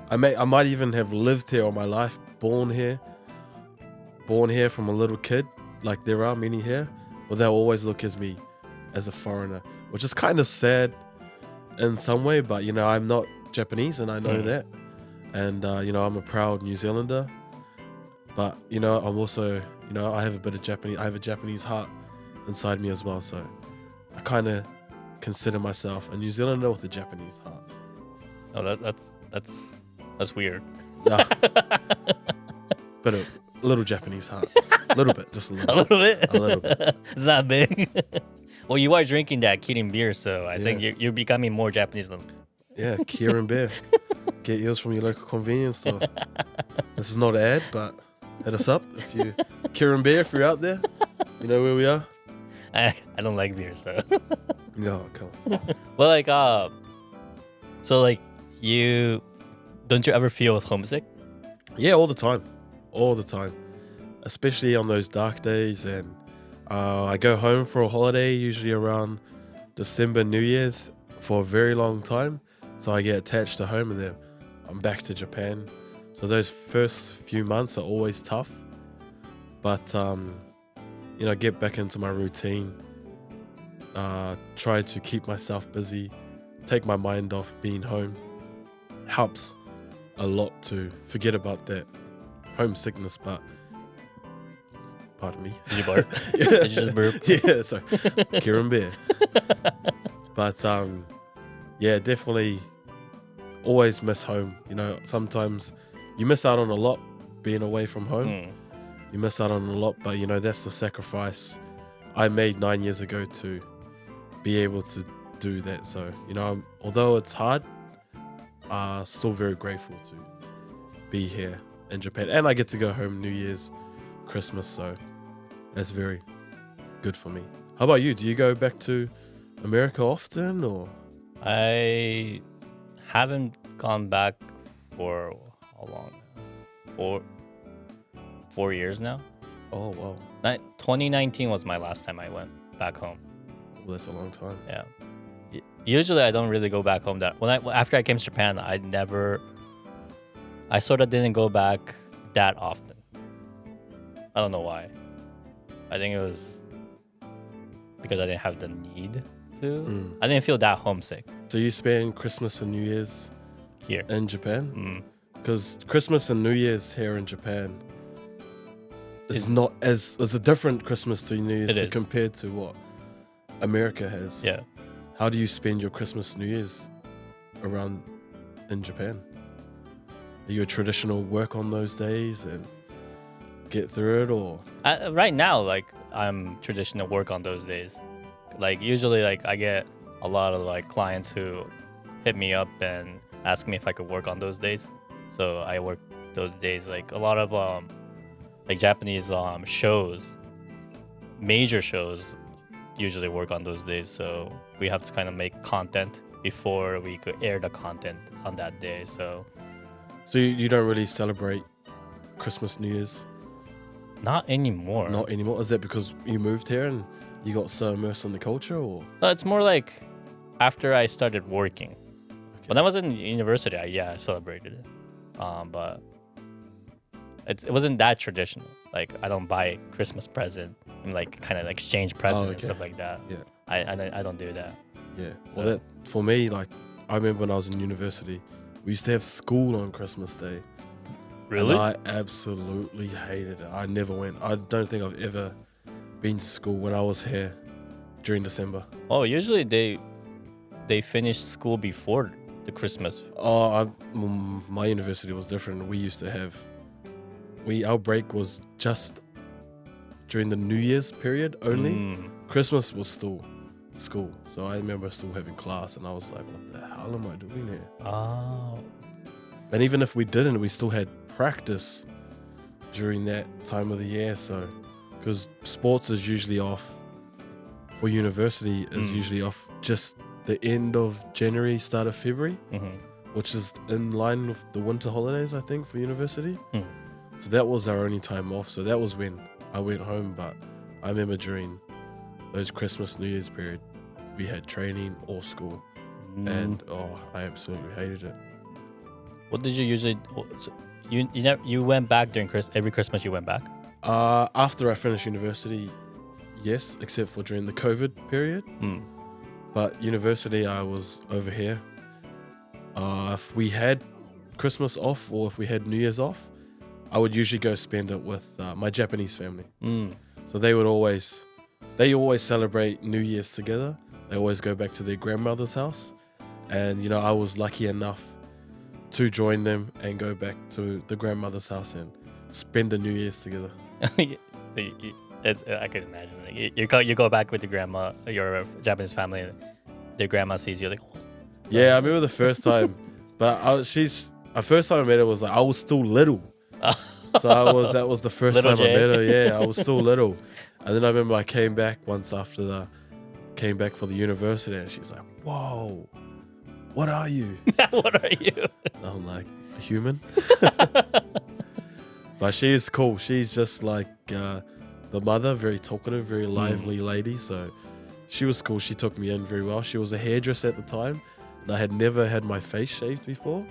I might even have lived here all my life, born here from a little kid. Like, there are many here, but they'll always look at me as a foreigner, which is kind of sad in some way. But I'm not Japanese, and I know that, and I'm a proud New Zealander. But I'm also I have a bit of Japanese. I have a Japanese heart inside me as well, so I kind of consider myself a New Zealander with a Japanese heart. Oh, that's weird. Nah. But a little Japanese heart, a little bit, just a little. A little bit. A little bit. It's not big. Well, you are drinking that Kirin beer, so I think you're becoming more Japanese than. Yeah, Kirin beer. Get yours from your local convenience store. This is not an ad, but hit us up if you Kirin beer if you're out there. You know where we are. I don't like beer, so. No, come on. Well, like, so like, don't you ever feel homesick? Yeah, all the time, especially on those dark days. And I go home for a holiday, usually around December, New Year's, for a very long time. So I get attached to home, and then I'm back to Japan. So those first few months are always tough, but get back into my routine, try to keep myself busy, take my mind off being home, helps a lot to forget about that homesickness. But pardon me. Did you bark? Yeah. Did you just burp? Yeah, sorry. Kirin beer. But definitely always miss home. Sometimes you miss out on a lot being away from home. You miss out on a lot, but that's the sacrifice I made 9 years ago to be able to do that. So although it's hard, still very grateful to be here in Japan, and I get to go home New Year's, Christmas, so that's very good for me. How about you? Do you go back to America often, or? I haven't gone back for how long? 4 years now. Oh wow. 2019 was my last time I went back home. Well, that's a long time. Yeah. Usually I don't really go back home. After I came to Japan, I sort of didn't go back that often. I don't know why. I think it was because I didn't have the need to. I didn't feel that homesick. So you spend Christmas and New Year's here in Japan? Because Christmas and New Year's here in Japan is not as... It's a different Christmas to New Year's compared to what America has. Yeah. How do you spend your Christmas, New Year's around in Japan? Are you a traditional work on those days and get through it, or? Right now, like I'm traditional work on those days. Like usually, like I get a lot of like clients who hit me up and ask me if I could work on those days. So I work those days. Like a lot of like Japanese shows, major shows, usually work on those days. So we have to kind of make content before we could air the content on that day. So you don't really celebrate Christmas, New Year's? Not anymore. Not anymore? Is that because you moved here and you got so immersed in the culture, or? No, it's more like after I started working. Okay. When I was in university, I celebrated it. But it wasn't that traditional. Like I don't buy Christmas present and like kind of exchange presents and stuff like that. Yeah. I don't do that. Yeah. So. Well, that for me, like I remember when I was in university, we used to have school on Christmas Day. Really? And I absolutely hated it. I never went. I don't think I've ever been to school when I was here during December. Oh, usually they finish school before the Christmas. Oh, my university was different. We used to have... Our break was just during the New Year's period only. Christmas was still school. So I remember still having class and I was like, what the hell am I doing here? Oh. And even if we didn't, we still had practice during that time of the year. So, because sports is usually off for university, is usually off just the end of January, start of February, which is in line with the winter holidays, I think, for university. So that was our only time off. So that was when I went home. But I remember during those Christmas, New Year's period, we had training or school. And I absolutely hated it. What did you usually... You went back during every Christmas you went back? After I finished university, yes, except for during the COVID period. But university, I was over here. If we had Christmas off or if we had New Year's off, I would usually go spend it with my Japanese family. So they always celebrate New Year's together. They always go back to their grandmother's house. And, you know, I was lucky enough to join them and go back to the grandmother's house and spend the New Year's together. I can imagine. Like, you go back with your grandma, your Japanese family, and their grandma sees you like. Oh. Yeah, I remember the first time, but the first time I met her was like I was still little, so that was the first little time Jay. I met her. Yeah, I was still little, and then I remember I came back once after came back for the university, and she's like, "Whoa, what are you?" What are you? And I'm like, a human. But she is cool. She's just like the mother, very talkative, very lively lady. So she was cool. She took me in very well. She was a hairdresser at the time, and I had never had my face shaved before,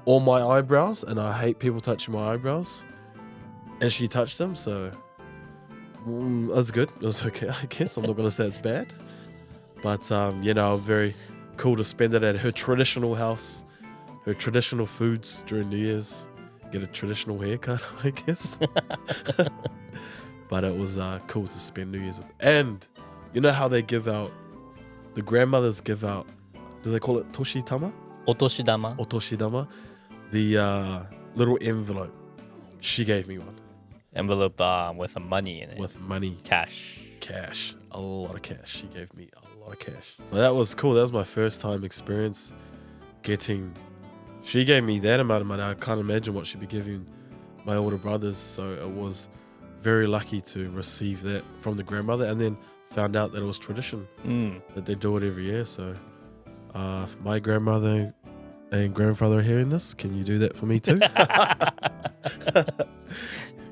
or my eyebrows, and I hate people touching my eyebrows. And she touched them, so it was good. It was okay, I guess. I'm not gonna say it's bad, but you know, very cool to spend it at her traditional house, her traditional foods during New Year's. Get a traditional haircut, I guess. But it was cool to spend New Year's with. And you know how they give out, the grandmothers give out, do they call it toshitama? Otoshidama. Otoshidama. The little envelope. She gave me one. Envelope with some money in it. With money. Cash. Cash. A lot of cash. She gave me a lot of cash. Well, that was cool. That was my first time experience getting... She gave me that amount of money. I can't imagine what she'd be giving my older brothers. So it was very lucky to receive that from the grandmother, and then found out that it was tradition that they do it every year. So if my grandmother and grandfather are hearing this, can you do that for me too?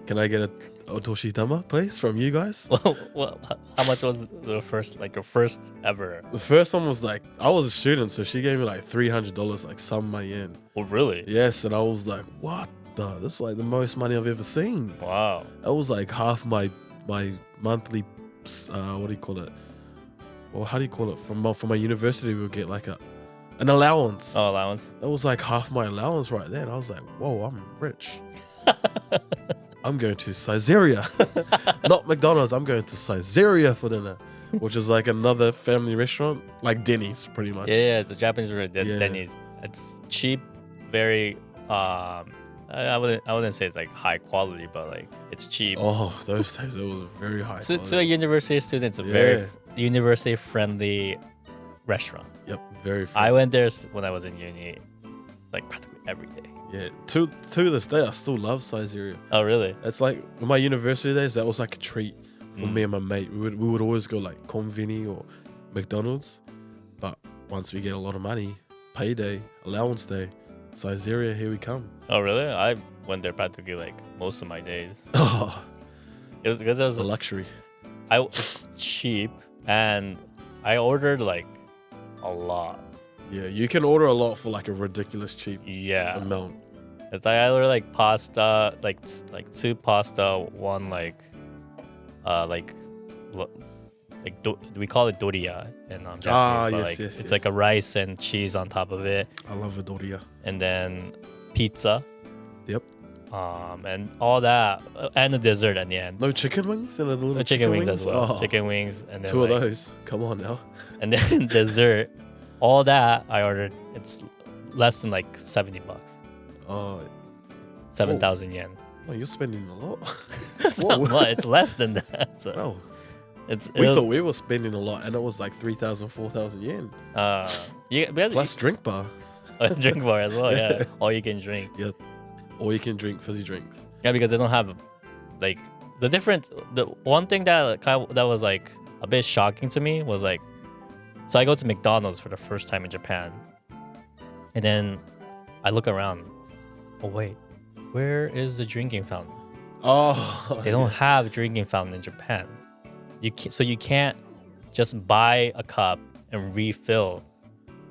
Can I get a otoshitama, please, from you guys? Well, how much was the first, like your first ever? The first one was like, I was a student, so she gave me like $300, like some my yen. Oh, really? Yes, and I was like, what the? This is like the most money I've ever seen. Wow. That was like half my monthly, what do you call it? Or how do you call it? From my university, we would get like an allowance. Oh, allowance. That was like half my allowance right there. And I was like, whoa, I'm rich. I'm going to Caesarea. Not McDonald's. I'm going to Caesarea for dinner, which is like another family restaurant, like Denny's pretty much. Yeah, the Japanese Denny's. It's cheap, very I wouldn't say it's like high quality, but like it's cheap. Oh, those days it was very high quality. To a university student, it's a very university friendly restaurant. Yep, very friendly. I went there when I was in uni, like practically every day. Yeah, to this day, I still love Caesarea. Oh, really? It's like in my university days, that was like a treat for me and my mate. We would always go like Convini or McDonald's, but once we get a lot of money, payday, allowance day, Caesarea, here we come. Oh, really? I went there practically like most of my days. Oh, It was because it was a luxury. it's cheap, and I ordered like a lot. Yeah, you can order a lot for like a ridiculous cheap Yeah, amount. it's like I ordered like pasta, like two pasta, one we call it doria in Japanese. Ah, but yes, like, yes, it's like a rice and cheese on top of it, I love Vidoria. and then pizza. Yep. And all that, and a dessert at the end. No chicken wings and a little Chicken wings as well. Oh, Chicken wings, and then two of like, those. Come on now. and then dessert. All that I ordered. It's less than like $70, Oh, 7,000 yen. oh, you're spending a lot. It's Whoa. not much. It's less than that. So Oh, it's we thought we were spending a lot, and it was like 3,000, 4,000 yen. Plus drink bar. drink bar as well. Yeah, all you can drink. Yep. Or you can drink fizzy drinks. Yeah, because they don't have like the difference. The one thing that that was like a bit shocking to me was like, so I go to McDonald's for the first time in Japan, and then I look around. Oh wait, where is the drinking fountain? Oh, They don't have a drinking fountain in Japan. You can't just buy a cup and refill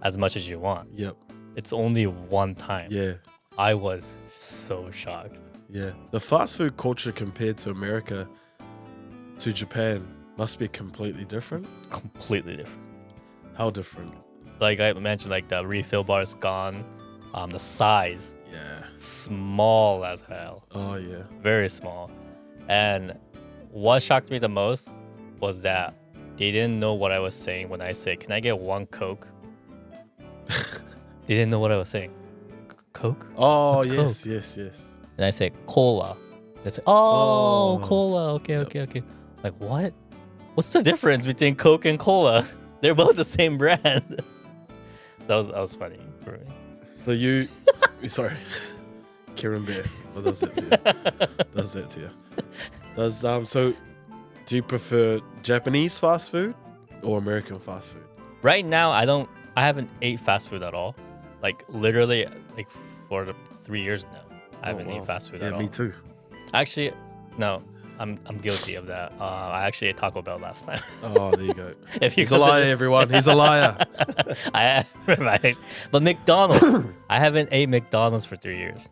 as much as you want. Yep. It's only one time. Yeah. I was so shocked. Yeah. The fast food culture compared to America to Japan must be completely different. Completely different. How different? Like I mentioned, like the refill bar is gone. The size, Yeah. small as hell. Oh, yeah. Very small. And what shocked me the most was that they didn't know what I was saying when I said, "Can I get one Coke?" They didn't know what I was saying. Coke? Oh, What's yes, Coke? yes, yes. And I said cola. They said, "Oh, Oh. cola. Okay, okay." Like what? What's the difference between Coke and cola? They're both the same brand. that was funny for me. So you, sorry, Kieran Bear, what does that to you? Does that to you? So do you prefer Japanese fast food or American fast food? Right now, I haven't ate fast food at all. Like literally, like for the 3 years now, I haven't ate fast food at all. Yeah, me too. Actually, no, I'm guilty of that. I actually ate Taco Bell last time. Oh, there you go. If you He's a liar, everyone. He's a liar. But McDonald's, I haven't ate McDonald's for 3 years.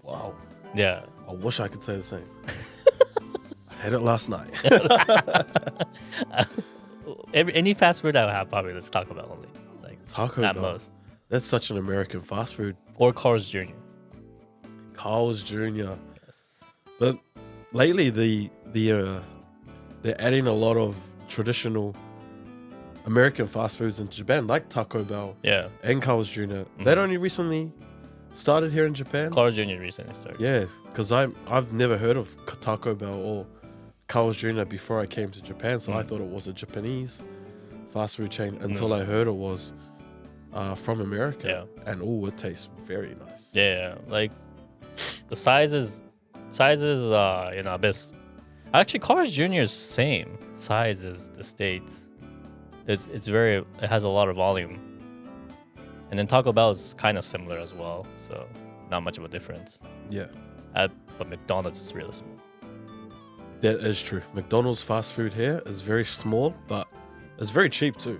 Wow. Yeah. I wish I could say the same. I had it last night. Any fast food I have, probably let's Taco Bell only. Like Taco at Bell. most. That's such an American fast food. Or Carl's Jr. Carl's Jr. Yes. But lately, they're adding a lot of traditional American fast foods in Japan, like Taco Bell Yeah. and Carl's Jr. They'd only recently started here in Japan. Carl's Jr. recently started. Yes, because I've never heard of Taco Bell or Carl's Jr. before I came to Japan, so I thought it was a Japanese fast food chain until I heard it was from America. Yeah. And it tastes very nice. Yeah, like the sizes, a bit. Actually, Carl's Jr. is same size as the States. It has a lot of volume, and then Taco Bell is kind of similar as well, so not much of a difference. Yeah. But McDonald's is really small. That is true. McDonald's fast food here is very small, but it's very cheap too.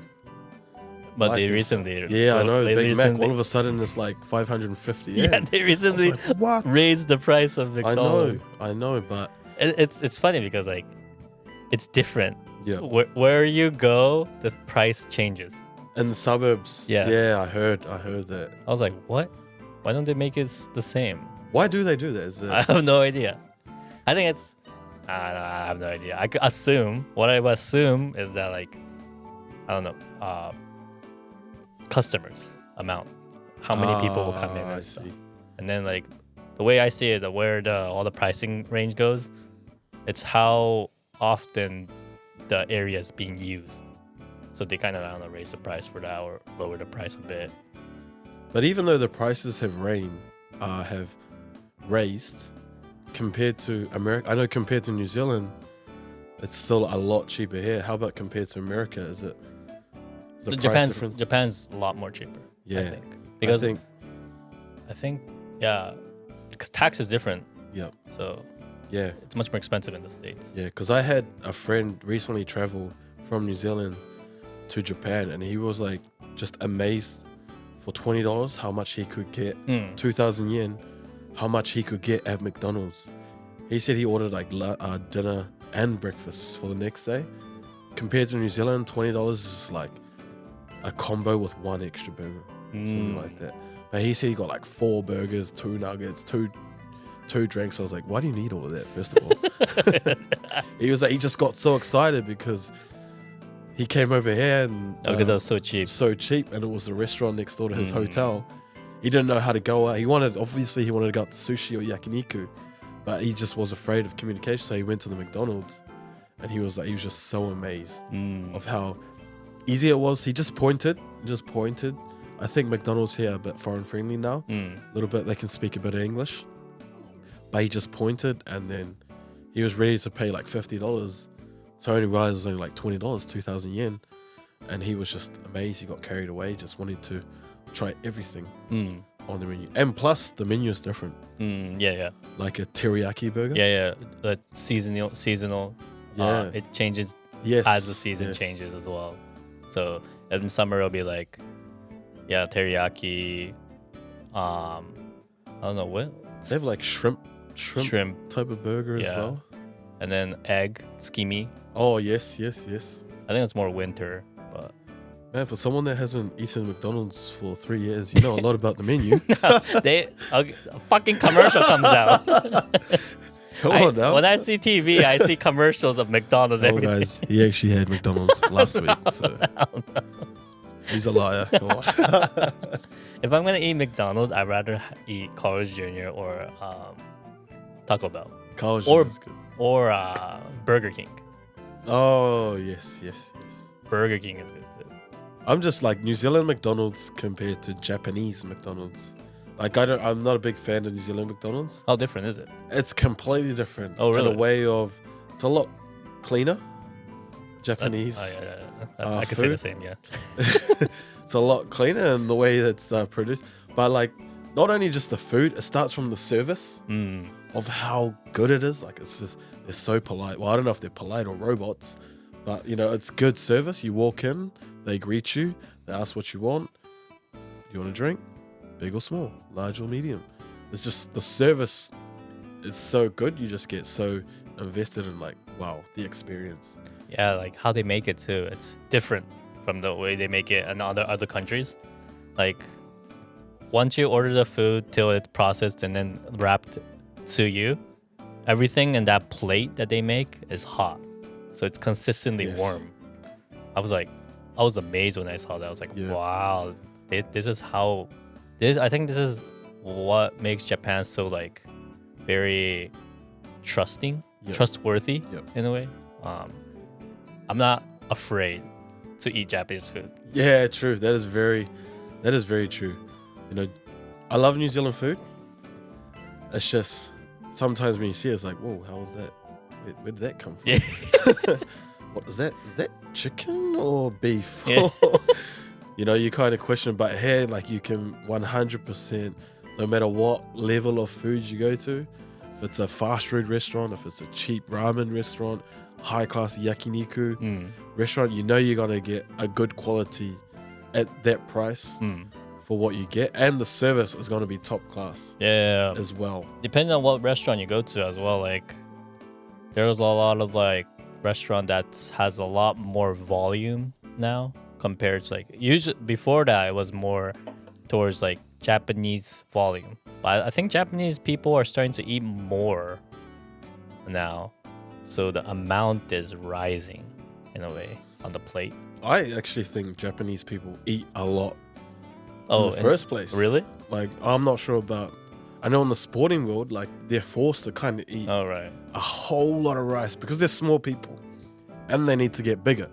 But I they think recently, Yeah, I know. they Big Mac, recently- all of a sudden, it's like 550. yeah, they recently I was like, what? raised the price of McDonald's. I know, but It's funny because like it's different. yeah. Where you go, the price changes. In the suburbs, Yeah. I heard that. I was like, what? Why don't they make it the same? Why do they do that? Is I it, have no idea. I think it's. I have no idea. I could assume. What I would assume is that like, I don't know, customers amount, how many people will come in I and stuff. see. And then like, the way I see it, where all the pricing range goes, it's how often the area is being used. So they kind of, I don't know, raise the price for that or lower the price a bit. But even though the prices have raised compared to America, I know compared to New Zealand, it's still a lot cheaper here. How about compared to America? Is the price different? Japan's a lot more cheaper. Yeah, I think. Because I think yeah, because tax is different. Yep. So yeah, it's much more expensive in the States. yeah. Because I had a friend recently travel from New Zealand to Japan, and he was like just amazed for $20 how much he could get, 2,000 yen, how much he could get at McDonald's. He said he ordered like dinner and breakfast for the next day. Compared to New Zealand, $20 is just like a combo with one extra burger, something like that. But he said he got like 4 burgers, 2 nuggets, two drinks. I was like, why do you need all of that, first of all? He was like, he just got so excited because he came over here and Because it was so cheap. And it was a restaurant next door to his hotel. He didn't know how to go out. He wanted to go out to sushi or yakiniku, but he just was afraid of communication. So he went to the McDonald's, and he was just so amazed of how easy it was. He just pointed. I think McDonald's here are a bit foreign friendly now. A little bit. They can speak a bit of English, but he just pointed, and then he was ready to pay like $50. So I only realized it was only like $20, 2,000 yen. And he was just amazed. He got carried away, just wanted to try everything on the menu. And plus, the menu is different. Yeah. Like a teriyaki burger. Yeah. The seasonal. Yeah. It changes Yes. as the season yes. changes as well. So in summer it'll be like, teriyaki. I don't know what. They have like shrimp type of burger as Yeah. well. And then egg skimi. Oh, yes. I think it's more winter, but Man, for someone that hasn't eaten McDonald's for 3 years, you know a lot about the menu. a fucking commercial comes out. Come on now. When I see TV, I see commercials of McDonald's Oh, every day. guys, he actually had McDonald's last week, so he's a liar. Come on. If I'm gonna eat McDonald's, I'd rather eat Carl's Jr. or Taco Bell Carl's Or- is good. or Burger King. Oh, yes. Burger King is good too. I'm just like New Zealand McDonald's compared to Japanese McDonald's. Like I'm not a big fan of New Zealand McDonald's. How different is it? It's completely different. Oh, really? In a way of, it's a lot cleaner. Japanese. I could say the food. same. Yeah. It's a lot cleaner in the way that's produced. But like, not only just the food, it starts from the service of how good it is. Like it's just, they're so polite. Well, I don't know if they're polite or robots, but it's good service. You walk in, they greet you, they ask what you want. Do you want a drink? Big or small, large or medium. It's just the service is so good. You just get so invested in like, wow, the experience. Yeah, like how they make it too. It's different from the way they make it in other countries. Like once you order the food till it's processed and then wrapped to you, everything in that plate that they make is hot. So it's consistently Yes. warm. I was amazed when I saw that. I was like, Yeah. wow, this is how I think this is what makes Japan so like very trustworthy Yep. in a way. I'm not afraid to eat Japanese food. Yeah, true. That is very true. I love New Zealand food. It's just sometimes when you see it, it's like, whoa, how was that? Where did that come from? Yeah. What is that? Is that chicken or beef? Yeah. You kind of question, but here, like you can 100%, no matter what level of food you go to, if it's a fast food restaurant, if it's a cheap ramen restaurant, high class yakiniku restaurant, you know you're gonna get a good quality at that price for what you get, and the service is gonna be top class. Yeah. As well. Depending on what restaurant you go to as well, like there's a lot of like restaurant that has a lot more volume now compared to like usually before that it was more towards like Japanese volume. But I think Japanese people are starting to eat more now, so the amount is rising in a way on the plate. I actually think Japanese people eat a lot Oh, in the first place. Really? Like, I'm not sure about, I know in the sporting world, like they're forced to kind of eat Oh, right. a whole lot of rice because they're small people and they need to get bigger.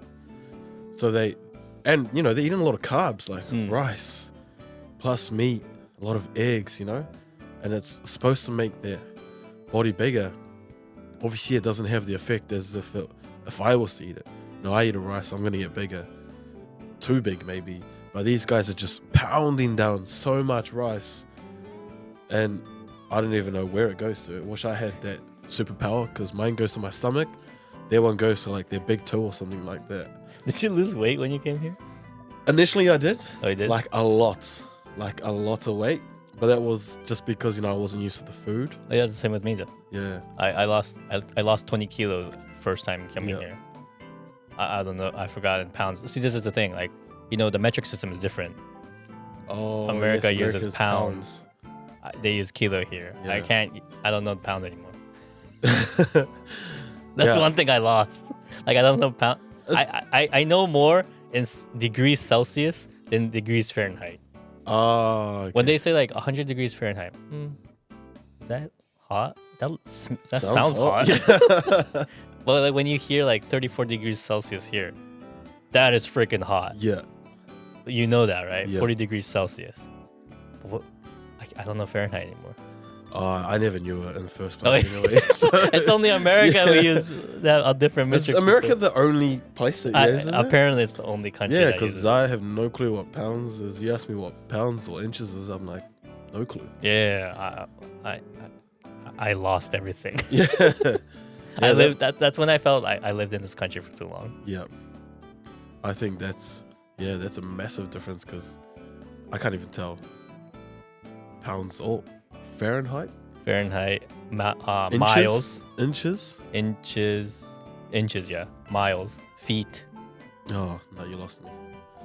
So they, and you know, they're eating a lot of carbs, like rice plus meat, a lot of eggs, you know, and it's supposed to make their body bigger. Obviously, it doesn't have the effect as if I was to eat it. No, I eat a rice, I'm going to get bigger. Too big, maybe. But these guys are just pounding down so much rice. And I don't even know where it goes to. I wish I had that superpower because mine goes to my stomach. Their one goes to like their big toe or something like that. Did you lose weight when you came here? Initially, I did. Oh, you did? Like a lot of weight. But that was just because, you know, I wasn't used to the food. Oh, yeah, the same with me though. Yeah. I lost 20 kilos first time coming here. I don't know. I forgot in pounds. See, this is the thing. Like, you know, the metric system is different. Oh, America yes, uses pounds. They use kilo here. Yeah. I don't know pound anymore. That's one thing I lost. Like, I don't know pound. I know more in degrees Celsius than degrees Fahrenheit. Oh, okay. When they say like 100 degrees Fahrenheit, is that hot? That sounds hot. Yeah. But like when you hear like 34 degrees Celsius here, that is freaking hot. Yeah. You know that, right? Yeah. 40 degrees Celsius. But I don't know Fahrenheit anymore. I never knew it in the first place. Anyway. So, it's only America we use that a different metric is America system. the only place that uses it? Apparently, it's the only country. Yeah, that because uses I have no clue what pounds is. You ask me what pounds or inches is, I'm like, no clue. Yeah, I lost everything. Yeah. I lived. That's when I felt I lived in this country for too long. Yeah. I think that's a massive difference because I can't even tell pounds or Fahrenheit, miles, inches, yeah, miles, feet. Oh no, you lost me.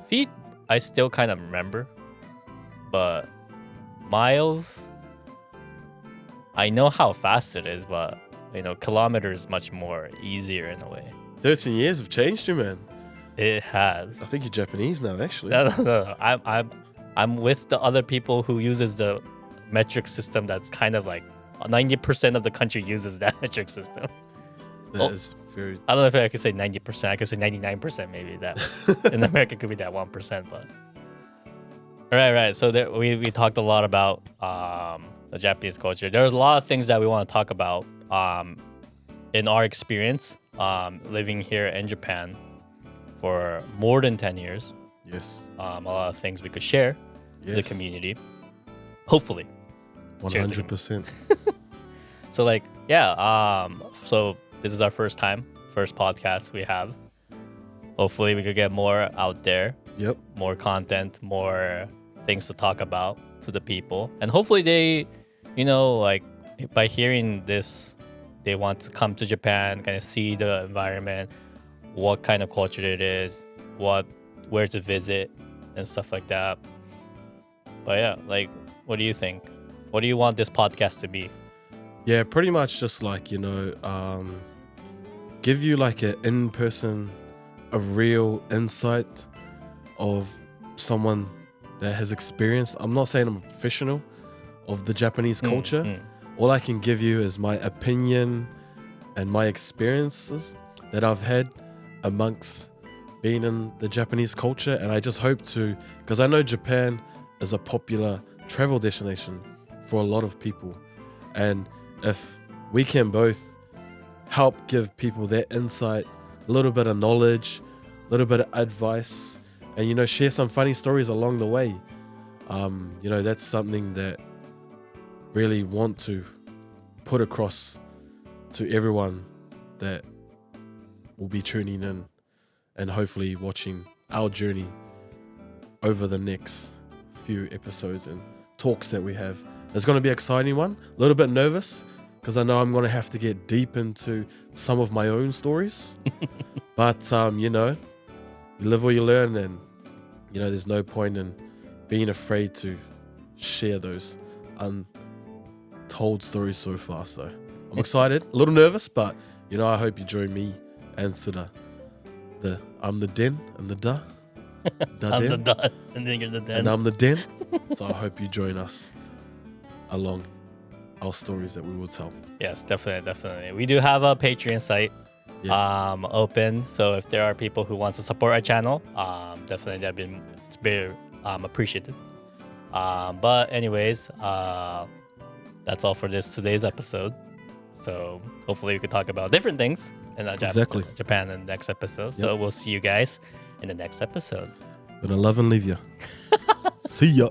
Feet, I still kind of remember, but miles, I know how fast it is, but you know, kilometers much more easier in a way. 13 years have changed you, man. It has. I think you're Japanese now, actually. No. I'm with the other people who uses the metric system. That's kind of like 90% of the country uses that metric system. That is very. I don't know if I could say 90%. I could say 99% maybe. That in America it could be that 1%, but. Right. So we talked a lot about the Japanese culture. There's a lot of things that we want to talk about in our experience living here in Japan for more than 10 years. Yes. A lot of things we could share to the community. Hopefully. 100%. So so this is our first podcast we have. Hopefully we could get more out there. Yep. More content, more things to talk about to the people. And hopefully they, you know, like by hearing this, they want to come to Japan, kind of see the environment, what kind of culture it is, where to visit and stuff like that. But yeah, like, what do you think? What do you want this podcast to be? Yeah, pretty much just like, you know, give you like an in-person, a real insight of someone that has experienced. I'm not saying I'm a professional of the Japanese culture. All I can give you is my opinion and my experiences that I've had amongst being in the Japanese culture. And I just hope to, because I know Japan is a popular travel destination for a lot of people. And if we can both help give people that insight, a little bit of knowledge, a little bit of advice, and, you know, share some funny stories along the way, you know, that's something that really want to put across to everyone that will be tuning in and hopefully watching our journey over the next few episodes and talks that we have. It's going to be an exciting one. A little bit nervous because I know I'm going to have to get deep into some of my own stories. But, you know, you live where you learn, and, you know, there's no point in being afraid to share those untold stories so far. So I'm excited, a little nervous, but, you know, I hope you join me and Suda. I'm the Den and the Da. I'm the Da, and then you're the Den. And I'm the Den. So I hope you join us along our stories that we will tell. Yes, definitely. We do have a Patreon site open. So if there are people who want to support our channel, definitely it's very appreciated. But anyways, that's all for today's episode. So hopefully we could talk about different things in Japan in the next episode. So we'll see you guys in the next episode. Gonna love and leave you. See ya.